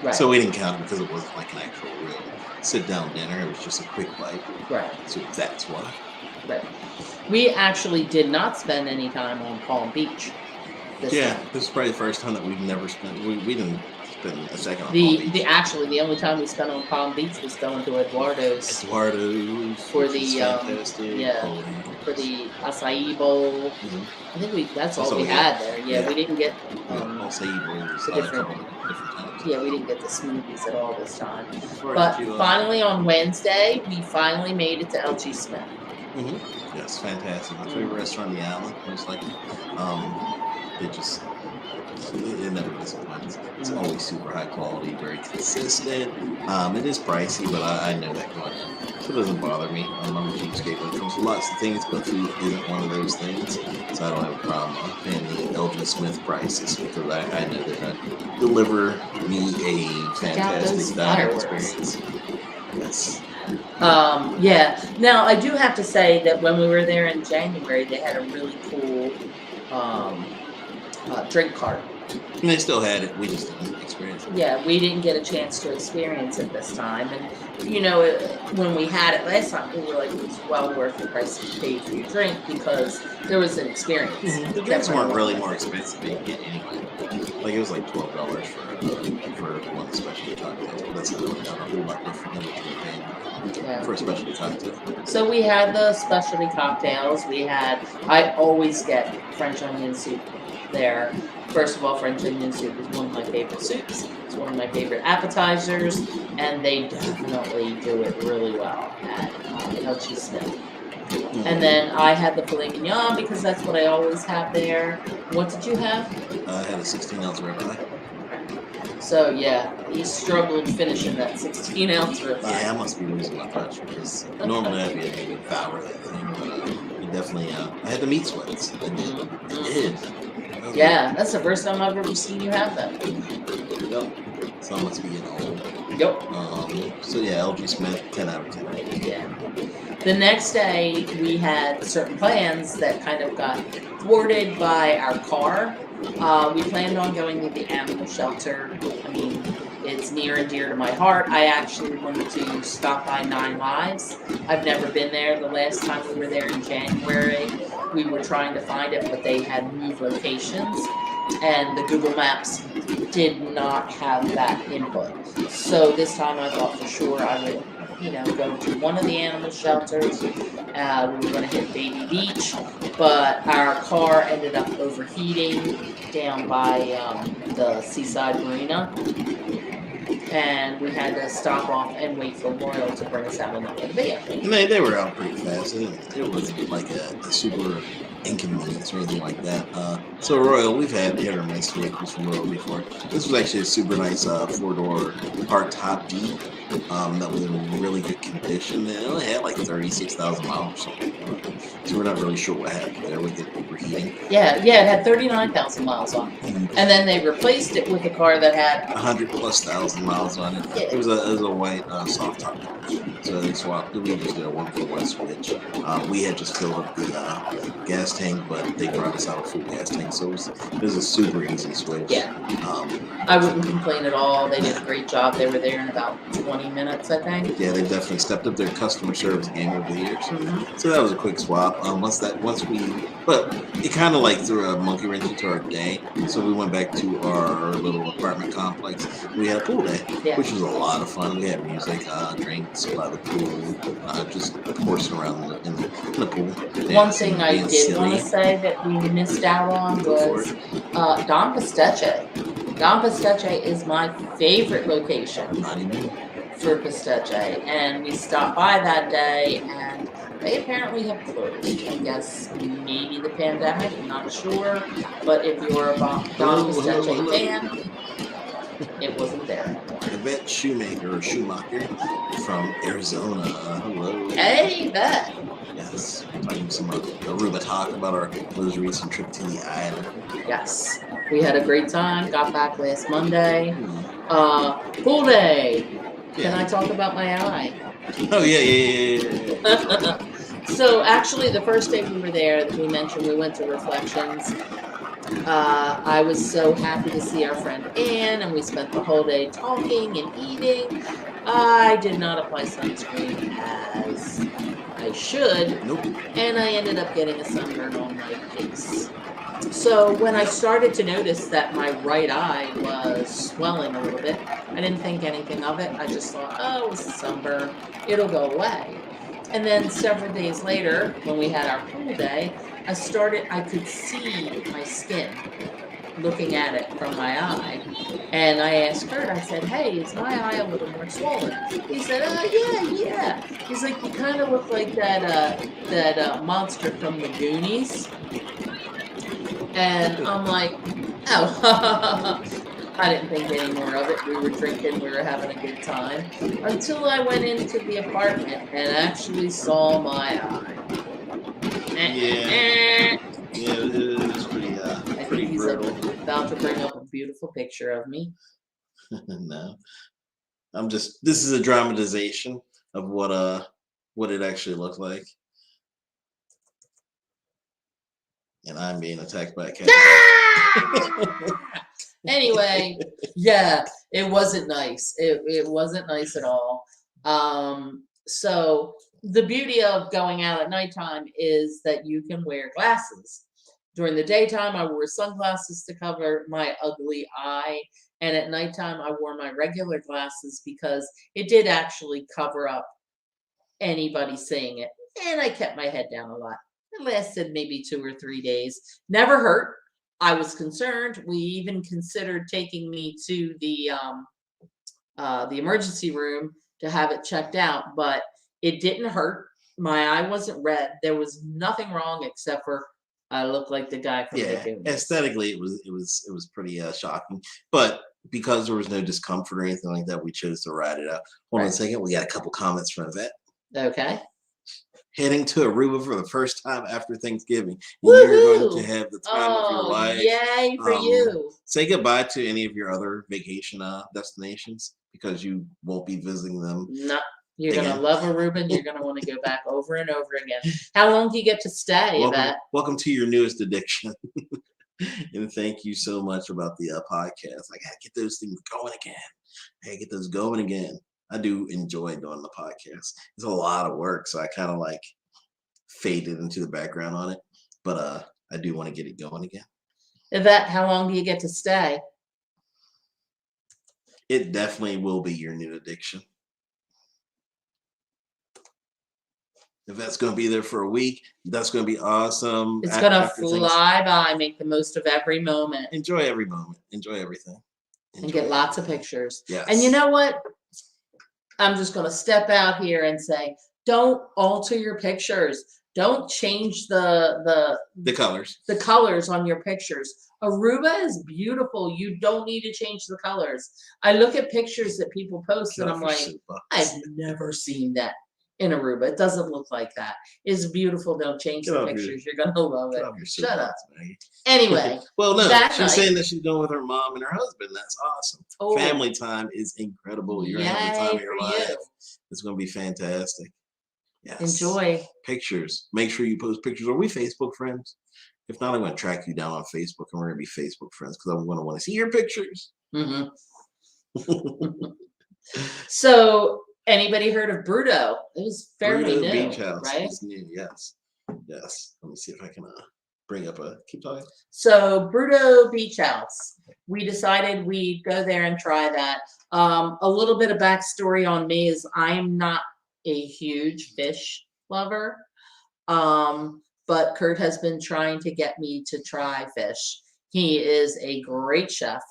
Right. So we didn't count it because it wasn't like an actual real sit down dinner. It was just a quick bite. Right. So that's why. Right. We actually did not spend any time on Palm Beach. This is probably the first time that we've never spent. We didn't spend a second on Palm Beach. The only time we spent on Palm Beach was going to Eduardo's. For the for the acai bowl. Mm-hmm. I think that's all we had there. Yeah, we didn't get acai bowls. different times. Yeah, we didn't get the smoothies at all this time. But finally on Wednesday, we finally made it to LG Smith. Mm-hmm. Yes, fantastic. My favorite restaurant on the island, most likely. It never disappoints. It's always super high quality, very consistent. It is pricey, but I know that going in. So it doesn't bother me. I'm a cheapskate when it comes to lots of things, but food isn't one of those things. So I don't have a problem paying the LG Smith prices because I know they're going to deliver me a fantastic dining experience. Yes. Yeah. Now, I do have to say that when we were there in January, they had a really cool drink cart. And they still had it. We just didn't experience it. Yeah, we didn't get a chance to experience it this time. And, you know, when we had it last time, we were like, it was well worth the price you paid for your drink because there was an experience. Mm-hmm. The drinks weren't really more expensive than you get anyway. Like, it was like $12 for one of the specialty cocktails. But that's not really not a whole lot different than what you were paying for a specialty cocktail. So we had the specialty cocktails. I always get French onion soup there. First of all, French onion soup is one of my favorite soups. It's one of my favorite appetizers, and they definitely do it really well at LG Smith. Mm-hmm. And then I had the filet mignon because that's what I always have there. What did you have? I had a 16-ounce ribeye. So yeah, he struggled finishing that 16-ounce ribeye. Yeah, I must be losing my touch because normally I'd be able to devour that thing, but you definitely. I had the meat sweats. I did. Yeah, that's the first time I've ever seen you have that. Yep. So I must be getting old. Yep. So yeah, LG Smith, 10 out of 10. Yeah. The next day, we had certain plans that kind of got thwarted by our car. We planned on going to the animal shelter. I mean, it's near and dear to my heart. I actually wanted to stop by 9 Lives. I've never been there. The last time we were there in January, we were trying to find it, but they had moved locations, and the Google Maps did not have that input. So this time I thought for sure I would, go to one of the animal shelters. We were going to hit Baby Beach, but our car ended up overheating down by the Seaside Marina. And we had to stop off and wait for Royal to bring us out in the van. And they were out pretty fast. It wasn't like a super inconvenience or anything like that. So Royal, we've had hit or miss vehicles from Royal before. This was actually a super nice 4-door hardtop Jeep that was in really good condition. And it only had like 36,000 miles or something. So we're not really sure what happened there with it overheating. Yeah, it had 39,000 miles on it. Mm-hmm. And then they replaced it with a car that had 100,000+ miles on it. Yeah. It was a white soft top. So they swapped. We just did a 1-for-1 switch. We had just filled up the gas tank, but they brought us out a full gas tank. So it was a super easy switch. Yeah. I wouldn't complain at all. They did a great job. They were there in about 20 minutes, I think. Yeah, they definitely stepped up their customer service game over the years. Mm-hmm. So that was a quick swap. But it kind of like threw a monkey wrench into our day. So we went back to our little apartment complex. We had a pool day, Yeah. which was a lot of fun. We had music, drinks by the pool, just horsing around in the pool. One dancing, thing I being did want to silly. say that we missed out on Go for was it. Don Pistacchi. Don Pistacchi is my favorite location Not even. for Pistacchi, and we stopped by that day, and they apparently have closed. I guess maybe the pandemic, I'm not sure, but if you're a Don Hello, hello, Pistacchi hello. fan, it wasn't there anymore. Yvette Schumacher from Arizona. Hello. Hey, Yvette. Yes. Talking some Aruba talk about our most recent trip to the island. Yes, we had a great time. Got back last Monday. Hmm. Pool day. Can I Yeah. talk about my eye? Oh yeah. So actually, the first day we were there, we mentioned we went to Reflections. I was so happy to see our friend Anne, and we spent the whole day talking and eating. I did not apply sunscreen as I should, Nope. and I ended up getting a sunburn on my face. So when I Yep. started to notice that my right eye was swelling a little bit, I didn't think anything of it. I just thought, oh, it was a sunburn. It'll go away. And then several days later, when we had our pool day, I could see my skin looking at it from my eye. And I asked Kurt, I said, hey, is my eye a little more swollen? He said, yeah. He's like, you kind of look like that monster from the Goonies. And I'm like, oh, I didn't think any more of it. We were drinking, we were having a good time until I went into the apartment and actually saw my eye. Yeah. Yeah. It was I pretty think he's brutal. about to bring up a beautiful picture of me. No. This is a dramatization of what it actually looked like. And I'm being attacked by a cat. Anyway, yeah, it wasn't nice. It wasn't nice at all. So the beauty of going out at nighttime is that you can wear glasses. During the daytime, I wore sunglasses to cover my ugly eye, and at nighttime, I wore my regular glasses because it did actually cover up anybody seeing it. And I kept my head down a lot. It lasted maybe 2 or 3 days. Never hurt. I was concerned. We even considered taking me to the emergency room to have it checked out, but it didn't hurt. My eye wasn't red. There was nothing wrong except for I looked like the guy from the Yeah, Goonies. aesthetically it was pretty shocking, but because there was no discomfort or anything like that, we chose to ride it out. Hold on a Right. second, we got a couple comments from Yvette. Okay. Heading to Aruba for the first time after Thanksgiving, and you're going to Woohoo! have the time of your Oh, life. yay for you. Say goodbye to any of your other vacation destinations because you won't be visiting them. No, you're gonna Again. love Aruba and you're gonna want to go back over and over again. How long do you get to stay, Yvette? Welcome to your newest addiction. And thank you so much about the podcast. I gotta get those things going again. I gotta get those going again. I do enjoy doing the podcast. It's a lot of work, so I kind of like faded into the background on it. But I do want to get it going again. Yvette, how long do you get to stay? It definitely will be your new addiction. If that's going to be there for a week, that's going to be awesome. It's gonna After things, fly by. Make the most of every moment enjoy every moment. Enjoy everything. and get lots of pictures. Yes. And you know what? I'm just gonna step out here and say, don't alter your pictures. Don't change the colors. the colors on your pictures. Aruba is beautiful. You don't need to change the colors. I look at pictures that people post Get and off I'm your like, soapbox. I've never seen that in Aruba. It doesn't look like that. It's beautiful. Don't change Get the off your- pictures. You're gonna love Get it. off your Shut up. soapbox, Maggie. Anyway, Well, no, that she's night- saying that she's going with her mom and her husband. That's awesome. Oh. Family time is incredible. You're having the time Yay of your for life. you. It's going to be fantastic. Yes. Enjoy. Pictures. Make sure you post pictures. Are we Facebook friends? If not, I'm going to track you down on Facebook and we're going to be Facebook friends because I'm going to want to see your pictures. Mm-hmm. So, anybody heard of Bruto? It was fairly Bruto new, Beach House right? is new, yes. Yes. Let me see if I can bring up a. Keep talking. So Bruto Beach House. We decided we'd go there and try that. A little bit of backstory on me is I am not a huge fish lover. But Kurt has been trying to get me to try fish. He is a great chef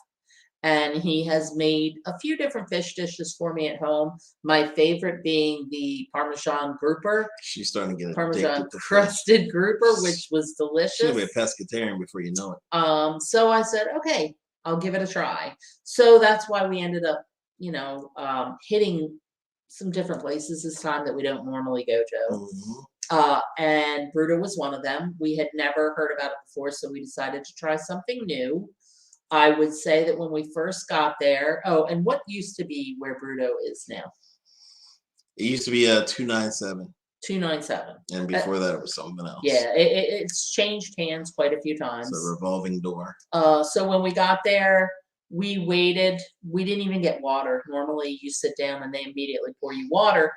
and he has made a few different fish dishes for me at home. My favorite being the Parmesan grouper, She's starting to get Parmesan addicted to fish. crusted grouper, which was She'll be a delicious. pescatarian before you know it. So I said, okay, I'll give it a try. So that's why we ended up, hitting some different places this time that we don't normally go to. Mhm. And Bruto was one of them. We had never heard about it before, so we decided to try something new. I would say that when we first got there, and what used to be where Bruto is now? It used to be 297, 297. and before that it was something else. Yeah, it's changed hands quite a few times. It's a revolving door. So when we got there, we waited. We didn't even get water. Normally, you sit down and they immediately pour you water.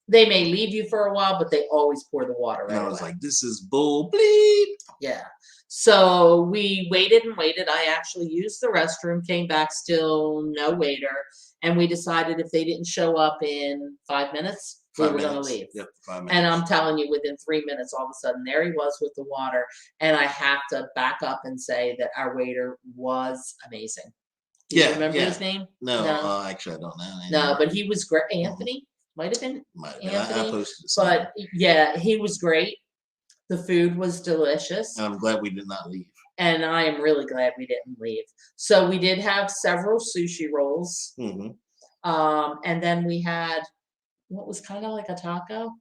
They may leave you for a while, but they always pour the water right And I was away. like, this is bull bleep. Yeah. So we waited and waited. I actually used the restroom, came back, still no waiter. And we decided if they didn't show up in 5 minutes, we were going to leave. Yep, 5 And minutes. I'm telling you, within 3 minutes, all of a sudden, there he was with the water. And I have to back up and say that our waiter was amazing. Do you remember his name? No, actually, I don't know. No, but he was great. Anthony might have been I Anthony, posted but yeah, he was great. The food was delicious, and I'm glad we did not leave. and I am really glad we didn't leave. So we did have several sushi rolls, Mm-hmm. and then we had what was kind of like a taco.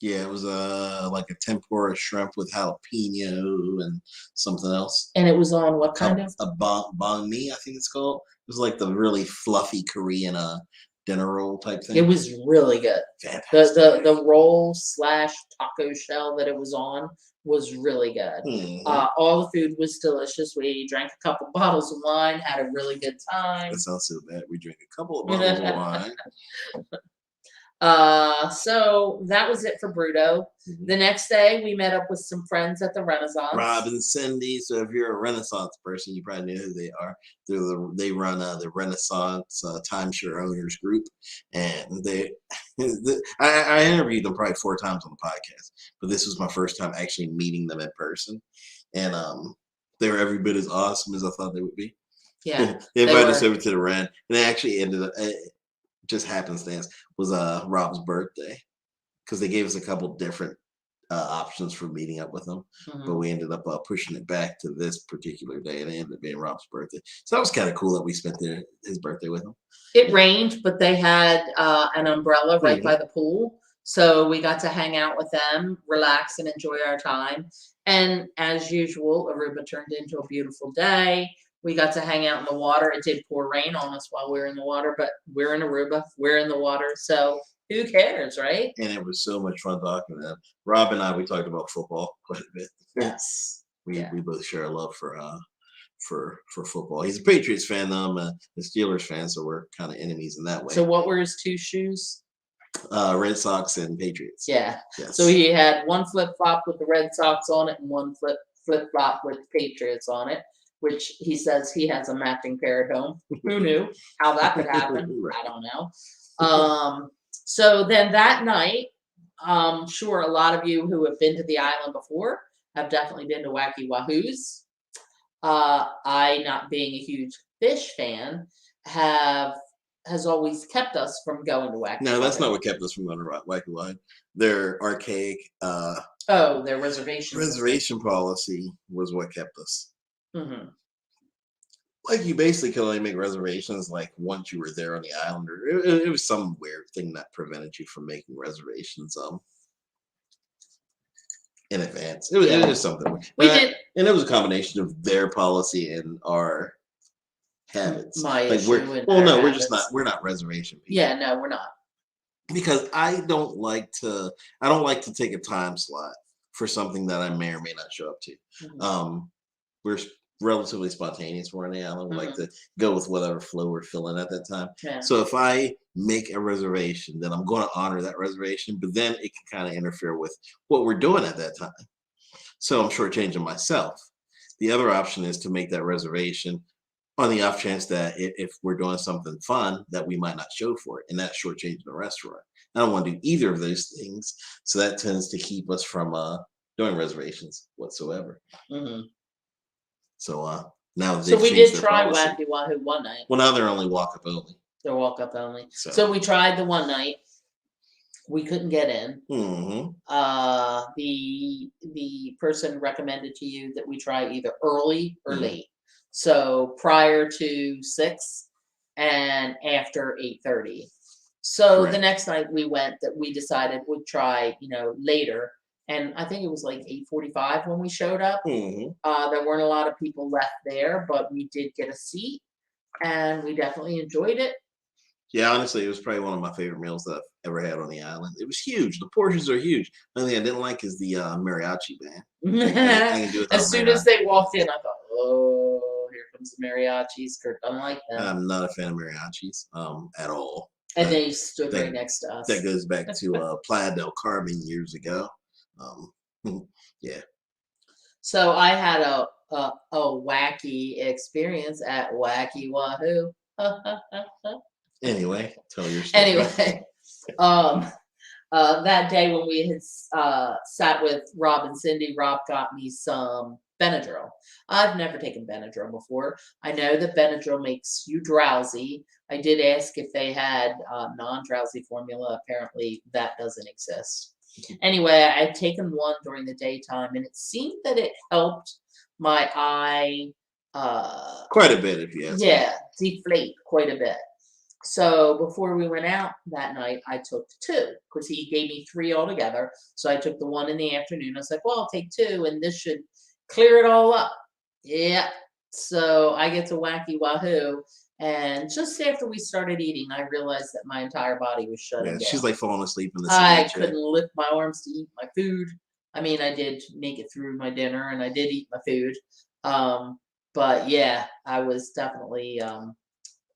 Yeah, it was like a tempura shrimp with jalapeno and something else. And it was on what kind of? A banh mi, I think it's called. It was like the really fluffy Korean dinner roll type thing. It was really good. Fantastic. The roll / taco shell that it was on was really good. Mm-hmm. All the food was delicious. We drank a couple bottles of wine, had a really good time. That sounds so bad. We drank a couple of bottles of wine. So that was it for Bruto. Mm-hmm. The next day, we met up with some friends at the Renaissance. Rob and Cindy. So if you're a Renaissance person, you probably know who they are. They run the Renaissance timeshare owners group, and I interviewed them probably 4 times on the podcast, but this was my first time actually meeting them in person, and they were every bit as awesome as I thought they would be. Yeah, they invited us over to the Ren, and they actually ended up. Just happenstance was Rob's birthday, because they gave us a couple different options for meeting up with him, but we ended up pushing it back to this particular day, and it ended up being Rob's birthday. So that was kind of cool that we spent his birthday with him. It rained, but they had an umbrella right by the pool, so we got to hang out with them, relax, and enjoy our time. And as usual, Aruba turned into a beautiful day. We got to hang out in the water. It did pour rain on us while we were in the water, but we're in Aruba. We're in the water, so who cares, right? And it was so much fun talking to them. Rob and I, we talked about football quite a bit. Yes. We both share a love for football. He's a Patriots fan, though. I'm a Steelers fan, so we're kind of enemies in that way. So what were his 2 shoes? Red Sox and Patriots. Yeah. Yes. So he had one flip-flop with the Red Sox on it and one flip-flop with Patriots on it, which he says he has a matching pair at home. Who knew how that could happen? Right. I don't know. So then that night, sure, a lot of you who have been to the island before have definitely been to Wacky Wahoo's. I, not being a huge fish fan, has always kept us from going to Wacky. No, that's not what kept us from going to Wacky Wahoo. Their archaic their reservation policy was what kept us. Mm-hmm. Like, you basically could only make reservations like once you were there on the island, or it was some weird thing that prevented you from making reservations in advance. It was something. We did, and it was a combination of their policy and our habits. We're not reservation people. Yeah, no, we're not. Because I don't like to take a time slot for something that I may or may not show up to. Mm-hmm. We're relatively spontaneous more on the island. We like to go with whatever flow we're feeling at that time. Yeah. So if I make a reservation, then I'm going to honor that reservation, but then it can kind of interfere with what we're doing at that time. So I'm shortchanging myself. The other option is to make that reservation on the off chance that if we're doing something fun that we might not show for it, and that's shortchanging the restaurant. I don't want to do either of those things, so that tends to keep us from doing reservations whatsoever. Mhm. So now So they've we changed did their try policy. Wacky Wahoo one night. Well, now they're only walk up only. They're walk up only. So, So we tried the one night. We couldn't get in. mhm. The person recommended to you that we try either early or Mhm. late. So prior to 6 and after 8:30. So the Correct. next night we went that we decided we'd try, later. And I think it was like 8:45 when we showed up. Mhm. There weren't a lot of people left there, but we did get a seat and we definitely enjoyed it. Yeah, honestly, it was probably one of my favorite meals that I've ever had on the island. It was huge. The portions are huge. The only thing I didn't like is the mariachi band. I can do without As soon as mariachi. they walked in, I thought, "Oh, here comes the mariachis." Kurt don't like them, I'm not a fan of mariachis at all. and That, they stood right that next to us. that goes back to Playa del Carmen years ago. Um, yeah. So I had a wacky experience at Wacky Wahoo. Anyway, tell your story. Anyway, um, that day when we had sat with Rob and Cindy, Rob got me some Benadryl. I've never taken Benadryl before. I know that Benadryl makes you drowsy. I did ask if they had non-drowsy formula. Apparently, that doesn't exist. Anyway, I'd taken one during the daytime, and it seemed that it helped my eye. Quite a bit, if you ask me. Yeah, deflate quite a bit. So before we went out that night, I took two because he gave me three altogether. So I took the one in the afternoon. I was like, well, I'll take two and this should clear it all up. Yeah. So I get to Wacky Wahoo. And just after we started eating, I realized that my entire body was shutting Yeah, down. she's like falling asleep in the I ceviche. couldn't lift my arms to eat my food. I mean, I did make it through my dinner and I did eat my food. But yeah, I was definitely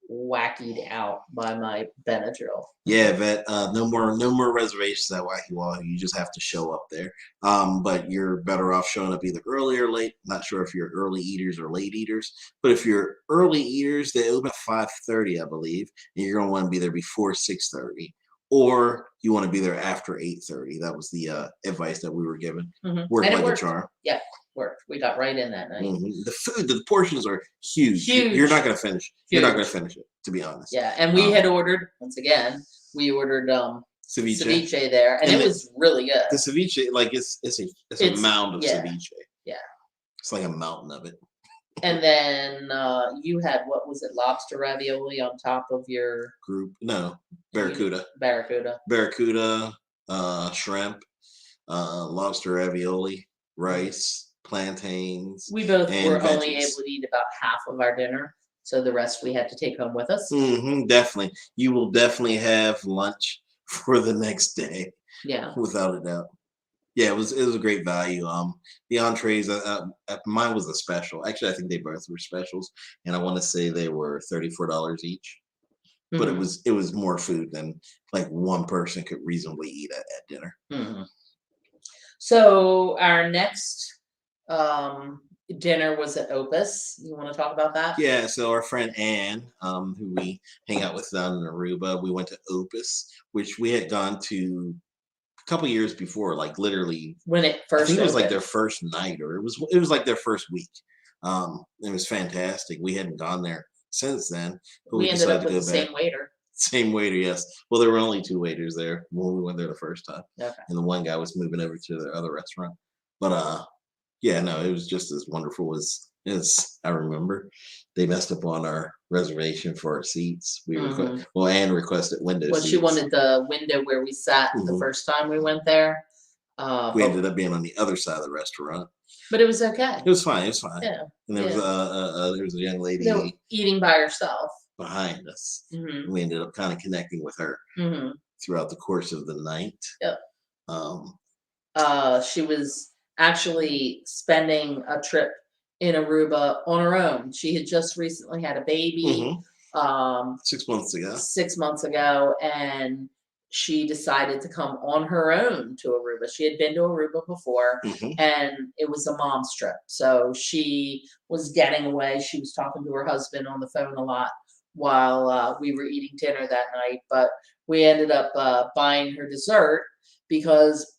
wackied out by my Benadryl. Yeah, Vet. No more reservations at Wacky Wahoo. You just have to show up there. But you're better off showing up either early or late. Not sure if you're early eaters or late eaters, but if you're early eaters, they open at 5:30, I believe, and you're gonna want to be there before 6:30, or you want to be there after 8:30. That was the advice that we were given. Worked And it like worked. a charm. Yeah, worked. We got right in that night. The food, the portions are huge. You're Huge. not gonna finish. You're not gonna Huge. finish it, to be honest. Yeah, and we had ordered once again. We ordered ceviche there, and it was really good. The ceviche, like it's a mound of ceviche. Yeah, it's like a mountain of it. And then you had, what was it, lobster ravioli on top of your group? No, barracuda. Barracuda, Shrimp, lobster ravioli, rice, plantains. We both were veggies. only able to eat about half of our dinner, so the rest we had to take home with us. Definitely, you will definitely have lunch for the next day. Yeah, without a doubt. Yeah, it was a great value. The entrees, mine was a special. Actually, I think they both were specials, and I want to say they were $34 each. But it was more food than like one person could reasonably eat at dinner. So our next dinner was at Opus. You want to talk about that? Yeah, so our friend Anne, who we hang out with down in Aruba, we went to Opus, which we had gone to a couple years before, like literally when it first. I think it was like their first night, or it was like their first week. It was fantastic. We hadn't gone there since then, but we ended up with the same waiter. Same waiter, yes. Well, there were only two waiters there when we went there the first time, okay. And the one guy was moving over to the other restaurant. But yeah, no, it was just as wonderful as I remember. They messed up on our reservation for our seats. Well, Anne requested window seats. She wanted the window where we sat the first time we went there. We ended up being on the other side of the restaurant. But it was okay. It was fine. It was fine. Yeah. And there was a young lady eating by herself behind us. We ended up kind of connecting with her throughout the course of the night. Yep. She was actually spending a trip in Aruba on her own. She had just recently had a baby. 6 months ago. 6 months ago, and she decided to come on her own to Aruba. She had been to Aruba before, Hmm. and it was a mom's trip. So she was getting away. She was talking to her husband on the phone a lot while we were eating dinner that night. But we ended up buying her dessert because,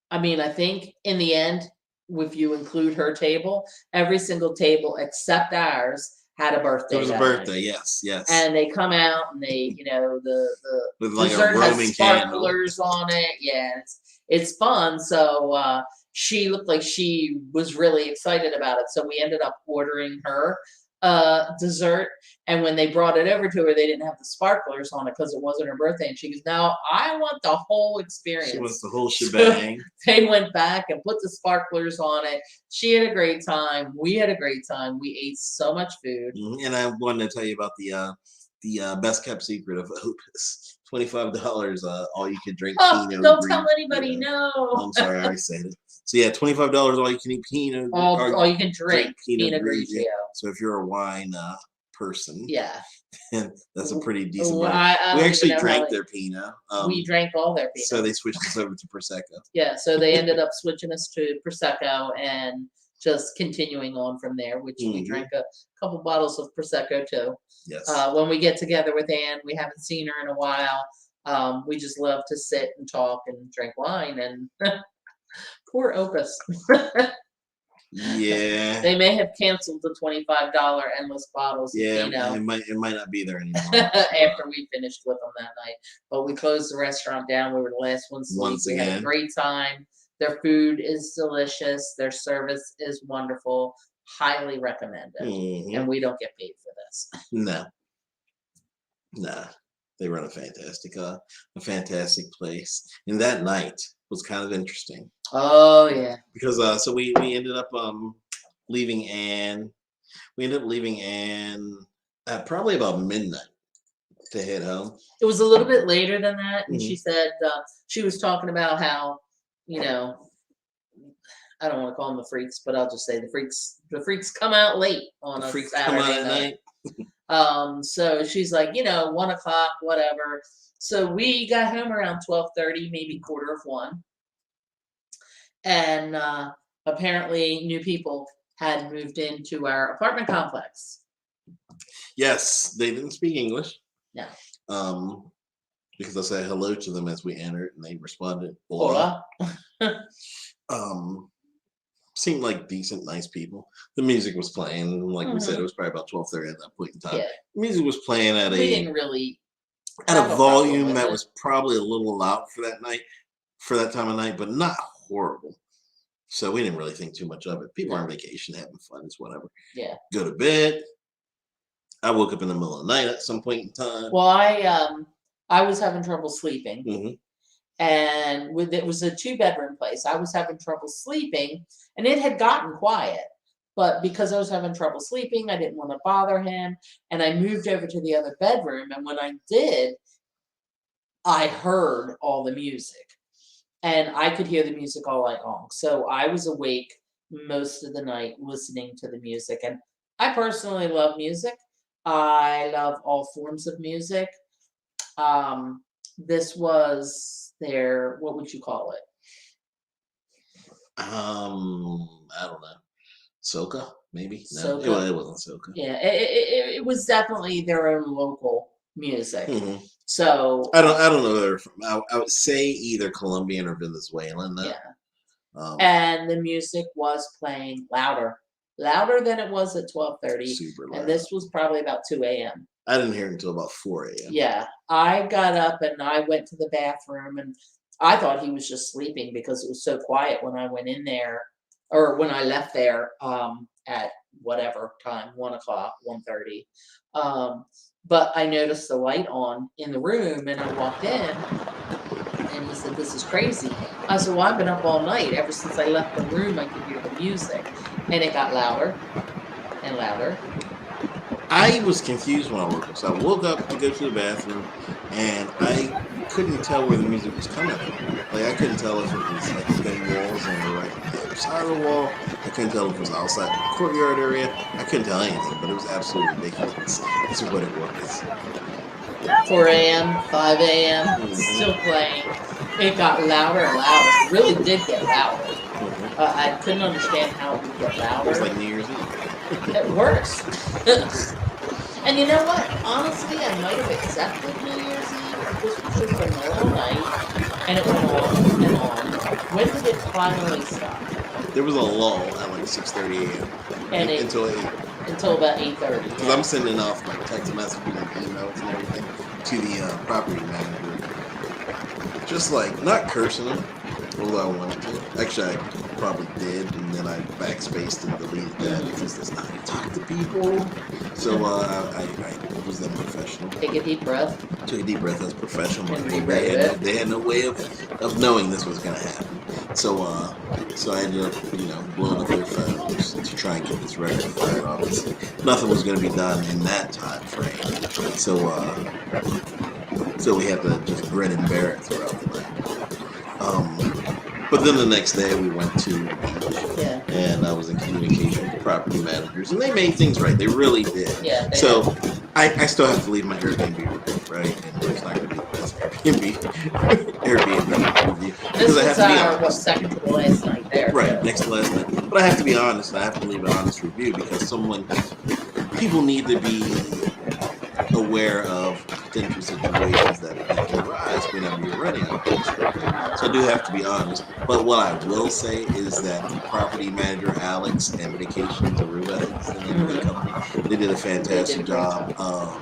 I mean, I think in the end, if you include her table, every single table except ours had a It birthday was a that night. birthday. Yes, yes. And they come out and they, the With like a dessert has Roman candle. sparklers on it. Yeah, it's fun. So she looked like she was really excited about it. So we ended up ordering her dessert. And when they brought it over to her, they didn't have the sparklers on it because it wasn't her birthday. And she goes, "No, I want the whole experience." She wants the whole So shebang. they went back and put the sparklers on it. She had a great time. We had a great time. We ate so much food. And I wanted to tell you about the best kept secret of Opus. $25, all you can drink Oh, Pinot don't tell Grigio. anybody. No. I'm sorry, I already said it. So yeah, $25, all you can eat Pinot. All you can drink Pinot Grigio. So if you're a wine person, Yeah. that's a pretty decent Ooh, wine. I We don't actually even know drank how their Pinot. we drank all their Pinot. So they switched us over to Prosecco. Yeah, so they ended up switching us to Prosecco and just continuing on from there, which we drank a couple bottles of Prosecco too. Yes. When we get together with Anne, we haven't seen her in a while. We just love to sit and talk and drink wine. And poor Opus. Yeah. They may have canceled the $25 endless bottles of Yeah, Pinot it might not be there anymore. after we finished with them that night. But we closed the restaurant down. We were the last ones to leave. Once We had a again. great time. Their food is delicious. Their service is wonderful. Highly recommended. And we don't get paid for this. No. Nah. They run a fantastic place. And that night was kind of interesting. Oh yeah. Because so we ended up leaving Anne. We ended up leaving Anne at probably about midnight to head home. It was a little bit later than that, and she said she was talking about how, I don't want to call them the freaks, but I'll just say the freaks come out late on a Saturday night. So she's like, 1 o'clock, whatever. So we got home around 12:30, maybe 1:45. And apparently new people had moved into our apartment complex. Yes, they didn't speak English. No. Because I said hello to them as we entered, and they responded, "Hola." Seemed like decent, nice people. The music was playing, like we said, it was probably about 12:30 at that point in time. Yeah. The music was playing at we didn't really a volume that was probably a little loud for that night, for that time of night, but not horrible. So we didn't really think too much of it. People are on vacation, having fun, it's whatever. Yeah. Go to bed. I woke up in the middle of the night at some point in time. Well, I was having trouble sleeping. And it was a 2-bedroom place. I was having trouble sleeping, and it had gotten quiet. But because I was having trouble sleeping, I didn't want to bother him. And I moved over to the other bedroom. And when I did, I heard all the music. And I could hear the music all night long. So I was awake most of the night listening to the music. And I personally love music. I love all forms of music. This was their, what would you call it? I don't know. Soca, maybe? No, Soca. it wasn't Soca. Yeah, it was definitely their own local music. So I don't know where they're from. I would say either Colombian or Venezuelan. Though. Yeah. And the music was playing louder than it was at 12:30. Super loud. And this was probably about 2 a.m. I didn't hear it until about 4 a.m. Yeah, I got up and I went to the bathroom, and I thought he was just sleeping because it was so quiet when I went in there, or when I left there at whatever time, 1 o'clock, 1:30. But I noticed the light on in the room, and I walked in, and he said, "This is crazy." I said, "Well, I've been up all night. Ever since I left the room, I could hear the music." And it got louder and louder. I was confused when I woke up. So I woke up to go to the bathroom, and I couldn't tell where the music was coming from. Like, I couldn't tell if it was like thin walls on the right other side of the wall. I couldn't tell if it was outside the courtyard area. I couldn't tell anything, but it was absolutely ridiculous. That's what it was. 4 a.m., 5 a.m., still playing. It got louder and louder. It really did get louder. I couldn't understand how it would get It was louder. like New Year's Eve. It works. And you know what? Honestly, I might have accepted New Year's Eve if this was just a normal night and it went on and on. When did it finally stop? There was a lull at like 6:30 a.m. And it until 8. until about 8:30. Because I'm sending off like text messages and emails and everything to the property manager. Just like, not cursing him, although I wanted to. Actually, I probably did, and then I backspaced and deleted that because that's not how you talk to people. So I was then professional. Take a deep breath. Took a deep breath as professional. And Like, they had no way of knowing this was going to happen. So I ended up, blowing up their phones to try and get this rectified. Obviously, nothing was going to be done in that time frame. So we had to just grin and bear it throughout the night. But then the next day we went to the beach, and I was in communication with the property managers, and they made things right. They really did. Yeah. So I still have to leave my Airbnb review, right? And it's not going to be the best Airbnb review This because I have to be honest. was second to the last night there. Right, So. next to last night. But I have to be honest. I have to leave an honest review because people need to be aware of potential situations that can arise whenever you're running a place. So I do have to be honest. But what I will say is that the property manager, Alex, and Vacations Aruba, is the name of the company, they did a fantastic job of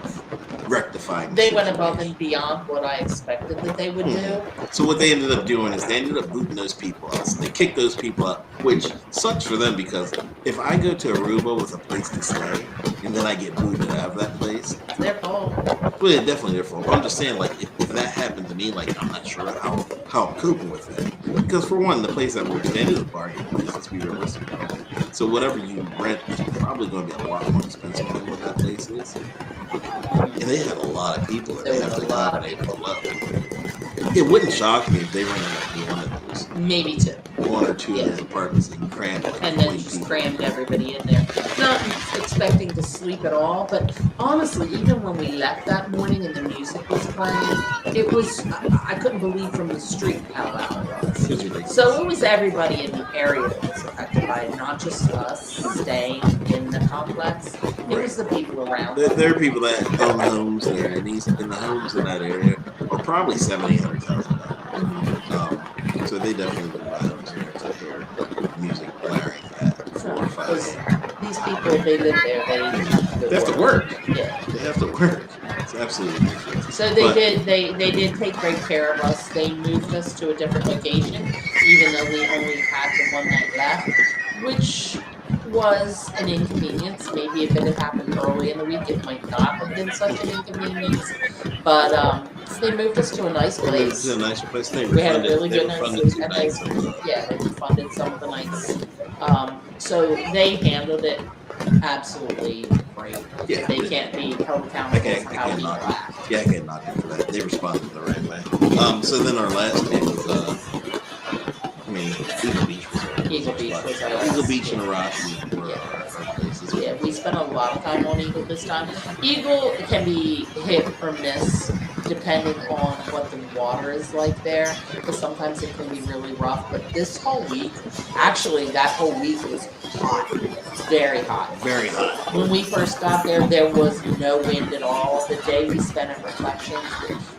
rectifying. They went above and beyond what I expected that they would do. So what they ended up doing is they ended up booting those people out. So they kicked those people out, which sucks for them because if I go to Aruba with a place to stay and then I get booted out of that place, it's their fault. Well, yeah, definitely their fault. But I'm just saying, like, if that happened to me, like, I'm not sure how I'm coping with that. Because for one, the place that we're staying is a bargain place. Let's be realistic. So whatever you rent is probably going to be a lot more expensive than what that place is. And they had a lot of people that they have to accommodate for love. It wouldn't shock me if they rented like one of those. Maybe two. One or two of those apartments and crammed like and then 20 just people. crammed everybody in there. Not expecting to sleep at all, but honestly, even when we left that morning and the music was playing, it was, I couldn't believe from the street how loud it was. It was ridiculous. So it was everybody in the area that was affected by it, not just us staying in the complex. It was the people around. There are people that own homes there, and the homes in that area are probably $700,000. So they definitely would buy homes there to hear music blaring at 4 or 5 a.m. These people, they live there. They have to work. Yeah, they have to work. It's absolutely ridiculous. So they did take great care of us. They moved us to a different location, even though we only had the one night left, which was an inconvenience. Maybe if it had happened early in the week, it might not have been such an inconvenience. But they moved us to a nice place. It's a nicer place. We had a really good night's sleep, and they refunded some of the nights. So they handled it absolutely great. Yeah, they can't be held accountable for how we laughed. Yeah, I can't knock them for that. They responded the right way. So then our last day was, Eagle Beach was our Eagle Beach was our Eagle Beach and Arashi were our places. Yeah, we spent a lot of time on Eagle this time. Eagle can be hit or miss depending on what the water is like there, because sometimes it can be really rough. But this whole week, actually, that whole week was hot. Very hot. Very hot. When we first got there was no wind at all. The day we spent at Reflections,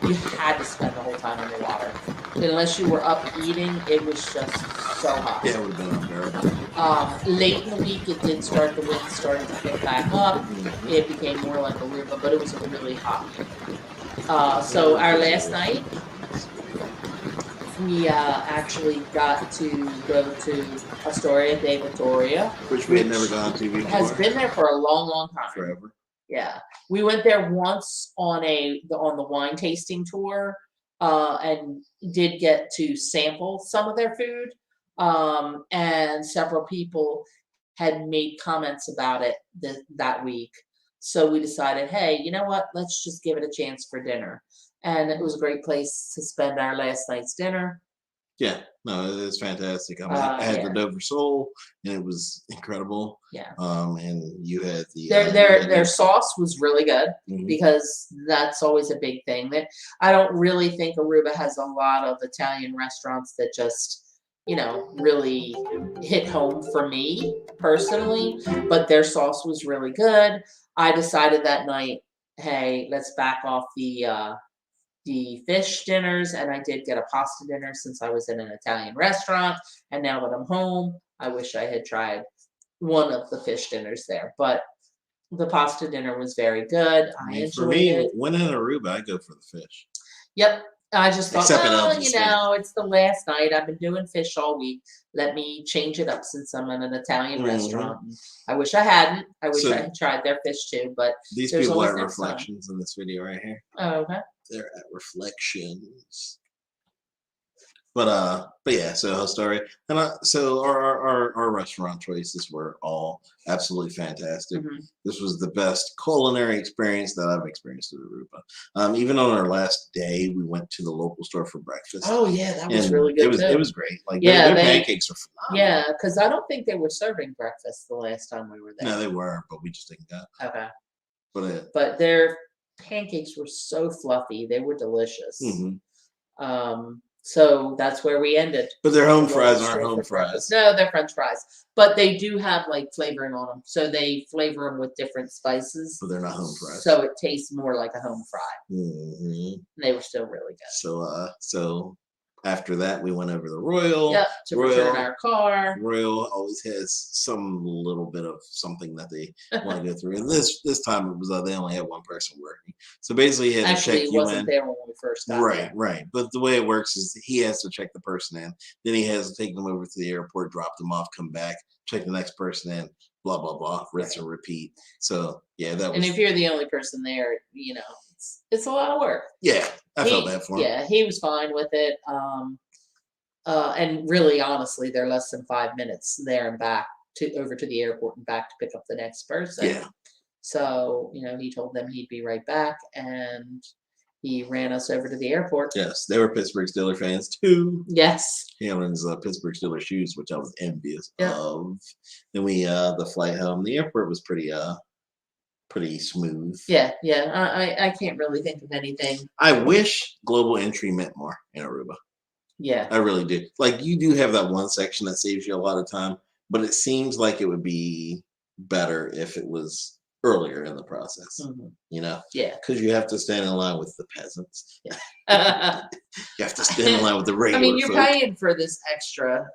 you had to spend the whole time in the water. Unless you were up eating, it was just so hot. Yeah, it would have been unbearable. Late in the week, the wind started to pick back up. It became more like Aruba, but it was a really hot week. So our last night, we actually got to go to Astoria de Vitoria, which we had never gone to before. Has been there for a long, long time. Forever. Yeah, we went there once on the wine tasting tour, and did get to sample some of their food. And several people had made comments about it that week. So we decided, hey, you know what? Let's just give it a chance for dinner. And it was a great place to spend our last night's dinner. Yeah, no, it's fantastic. I mean, I had the Yeah, Dover Soul, and it was incredible. yeah. And you had the Their sauce was really good mhm. because that's always a big thing. That I don't really think Aruba has a lot of Italian restaurants that just, really hit home for me personally, but their sauce was really good. I decided that night, hey, let's back off the fish dinners, and I did get a pasta dinner since I was in an Italian restaurant, and now that I'm home, I wish I had tried one of the fish dinners there, but the pasta dinner was very good. I I mean, for enjoyed me, it. when in Aruba, I go for the fish, Yep. I just thought, except at well, Elvis Santa. it's the last night. I've been doing fish all week. Let me change it up since I'm in an Italian Hmm. restaurant. And I wish I hadn't. I wish I So had tried their fish too, but these there's people always are next time. reflections in this video right here. Oh, okay. They're at reflections. But yeah, so whole story, and so our restaurant choices were all absolutely fantastic. Hmm. This was the best culinary experience that I've experienced in Aruba. Even on our last day, we went to the local store for breakfast, Oh yeah, that was and really it good was it too. was great. Like Yeah, their pancakes are phenomenal. yeah, because I don't think they were serving breakfast the last time we were No, there. they were, but we just didn't go. Okay. But But their pancakes were so fluffy. They were delicious. mhm. So that's where we ended But their at the home local fries aren't store home for breakfast. fries. No, they're French fries, but they do have like flavoring on them. So they flavor them with different spices, But they're not home fries. so it tastes more like a home fry. Hmm. They were still really good. So after that, we went over the Royal. Yep, to return Royal our car. Royal always has some little bit of something that they want to go through. And this time it was they only had one person working, so basically he had to Actually, check it you wasn't in. there when we first got Right, there. right. But the way it works is he has to check the person in, then he has to take them over to the airport, drop them off, come back, check the next person in, blah blah blah, rinse Right. and repeat. So yeah, that And if was you're the only person there, it's a lot of work. yeah. I felt bad for him. Yeah, he was fine with it. And really, honestly, they're less than 5 minutes there and back to over to the airport and back to pick up the next person. Yeah. So, he told them he'd be right back, and he ran us over to the airport. Yes, they were Pittsburgh Steelers fans too. Yes. Hammond's Pittsburgh Steelers shoes, which I was envious Yeah. of. Then we the flight home. The airport was pretty smooth. Yeah. Yeah. I can't really think of anything. I wish global entry meant more in Aruba. Yeah. I really do. Like you do have that one section that saves you a lot of time, but it seems like it would be better if it was earlier in the process. Mhm. Yeah, Yeah. because you have to stand in line with the peasants. Yeah. You have to stand in line with the I regular mean, you're folk. paying for this extra.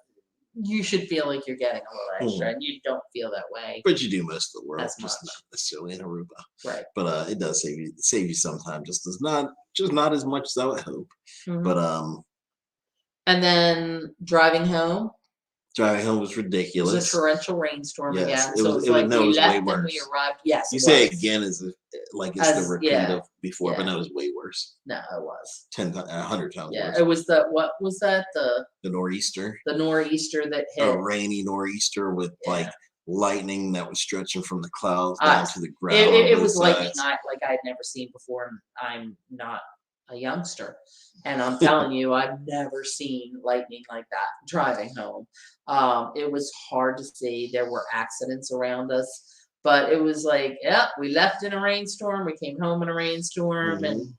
You should feel like you're getting a little extra, Mhm. and you don't feel that way But you do most of the world, as just much. not necessarily in Aruba. Right. But it does save you some time. Just not as much as I would hope. But Mhm. And then driving home, driving home was it was a ridiculous. torrential rainstorm Yes, again. it So it was. was It was like no, it we was way left and we worse. arrived. Yes, You it say was. again as if like it's the repeat Yeah, of before, but yeah. no, it was way worse. No, it was. 100 times Yeah, worse. it was what was that? The nor'easter, The nor'easter that a hit. rainy nor'easter with like Yeah. lightning that was stretching from the clouds Uh, down to the it, ground on it, it both was lightning sides. like I had never seen before, and I'm not a youngster. And I'm telling you, I've never seen lightning like that driving home. It was hard to see. There were accidents around us, but it was like, yeah, we left in a rainstorm, we came home in a rainstorm, and Mhm.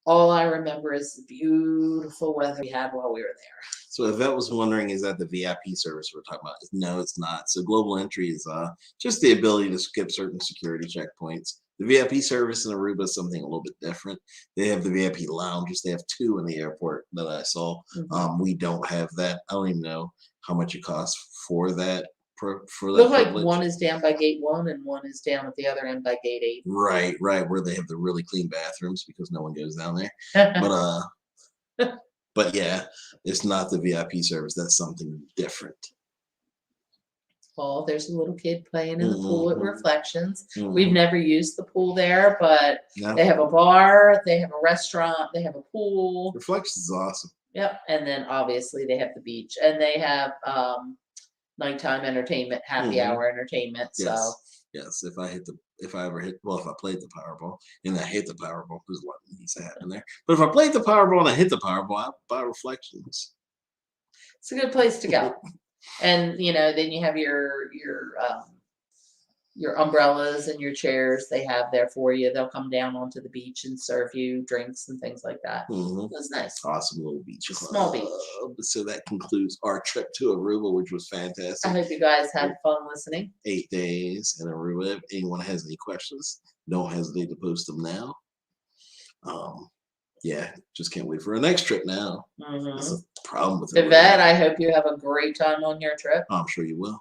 all I remember is the beautiful weather we had while we were there. So Yvette was wondering, is that the VIP service we're talking about? No, it's not. So global entry is just the ability to skip certain security checkpoints. The VIP service in Aruba is something a little bit different. They have the VIP lounges. They have two in the airport that I saw. Mhm. We don't have that. I don't even know how much it costs for that for that Look like privilege. one is down by gate 1 and one is down at the other end by gate 8. Right, right, where they have the really clean bathrooms because no one goes down there. But yeah, it's not the VIP service. That's something different. Oh, there's a little kid playing in the pool at Mhm, Reflections. We've mhm. never used the pool there, but No, they have a bar, they have a restaurant, they have a pool. Reflections is awesome. Yep, and then obviously they have the beach, and they have nighttime entertainment, happy Mhm. hour entertainment. So Yes, yes. If I hit the if I ever hit, well, if I played the Powerball and I hit the Powerball, there's a lot that needs to happen there. But if I played the Powerball and I hit the Powerball, I'd buy Reflections. It's a good place to go. And then you have your umbrellas and your chairs they have there for you. They'll come down onto the beach and serve you drinks and things like that. That's nice. Awesome little beach club. Small beach. So that concludes our trip to Aruba, which was fantastic. I hope you guys had fun listening. 8 days in Aruba. If anyone has any questions, don't hesitate to post them now. Yeah, just can't wait for our next trip now. That's a problem with Yvette, I hope you have a great time on your trip. I'm sure you will.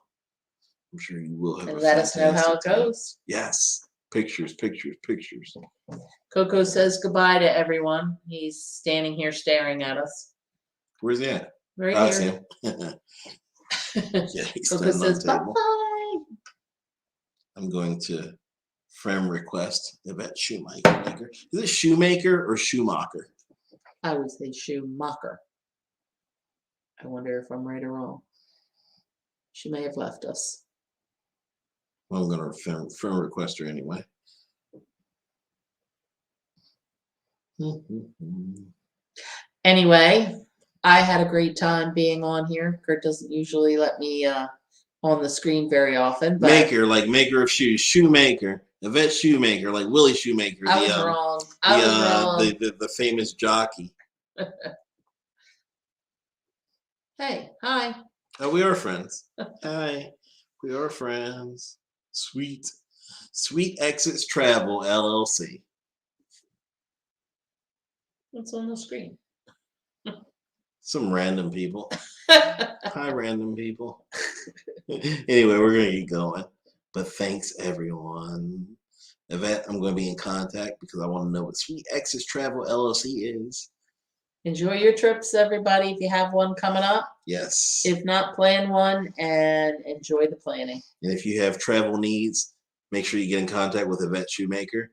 I'm sure you will have. And let us know how it goes. Yes. Pictures. Coco says goodbye to everyone. He's standing here staring at us. Where's he at? Right I here. see him. Yeah, he's Coco standing on says the table. bye. I'm going to friend request Yvette Shoemaker. Is it Shoemaker or Schumacher? I would say Schumacher. I wonder if I'm right or wrong. She may have left us. Well, I'm going to friend request her anyway. Anyway, I had a great time being on here. Kurt doesn't usually let me on the screen very often. But maker of shoes. Shoemaker. Yvette Shoemaker, like Willie Shoemaker. I was wrong. I was wrong. The famous jockey. Hey, hi. Oh, we are friends. Hi. We are friends. Sweet Exits Travel, LLC. What's on the screen? Some random people. Hi, random people. Anyway, we're going to get going. But thanks, everyone. Yvette, I'm going to be in contact because I want to know what Sweet Exits Travel, LLC is. Enjoy your trips, everybody, if you have one coming up. Yes. If not, plan one and enjoy the planning. And if you have travel needs, make sure you get in contact with Yvette Shoemaker,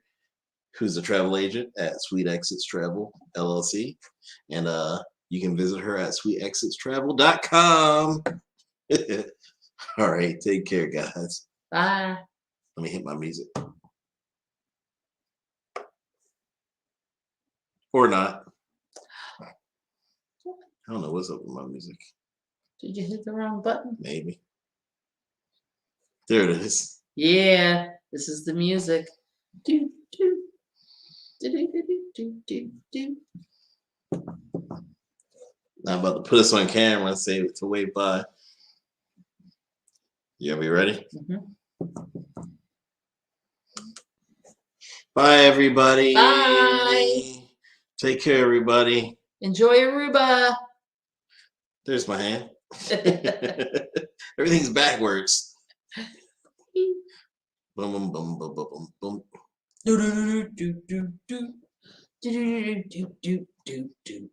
who's a travel agent at Sweet Exits Travel, LLC. And you can visit her at sweetexitstravel.com. All right. Take care, guys. Bye. Let me hit my music. Or not. I don't know what's up with my music. Did you hit the wrong button? Maybe. There it is. Yeah, this is the music. Do, do. Do, do, do, do, do, do. I'm about to put us on camera and say to wave bye. You gonna be ready? Bye, everybody. Bye. Take care, everybody. Enjoy Aruba. There's my hand. Everything's backwards. Boom, boom, boom, boom, boom, boom. Do do do do do do do do do do.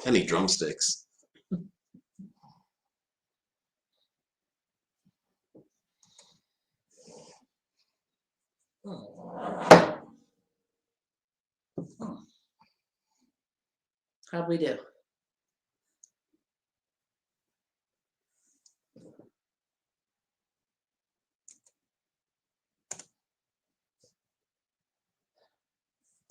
I need drumsticks. How'd we do?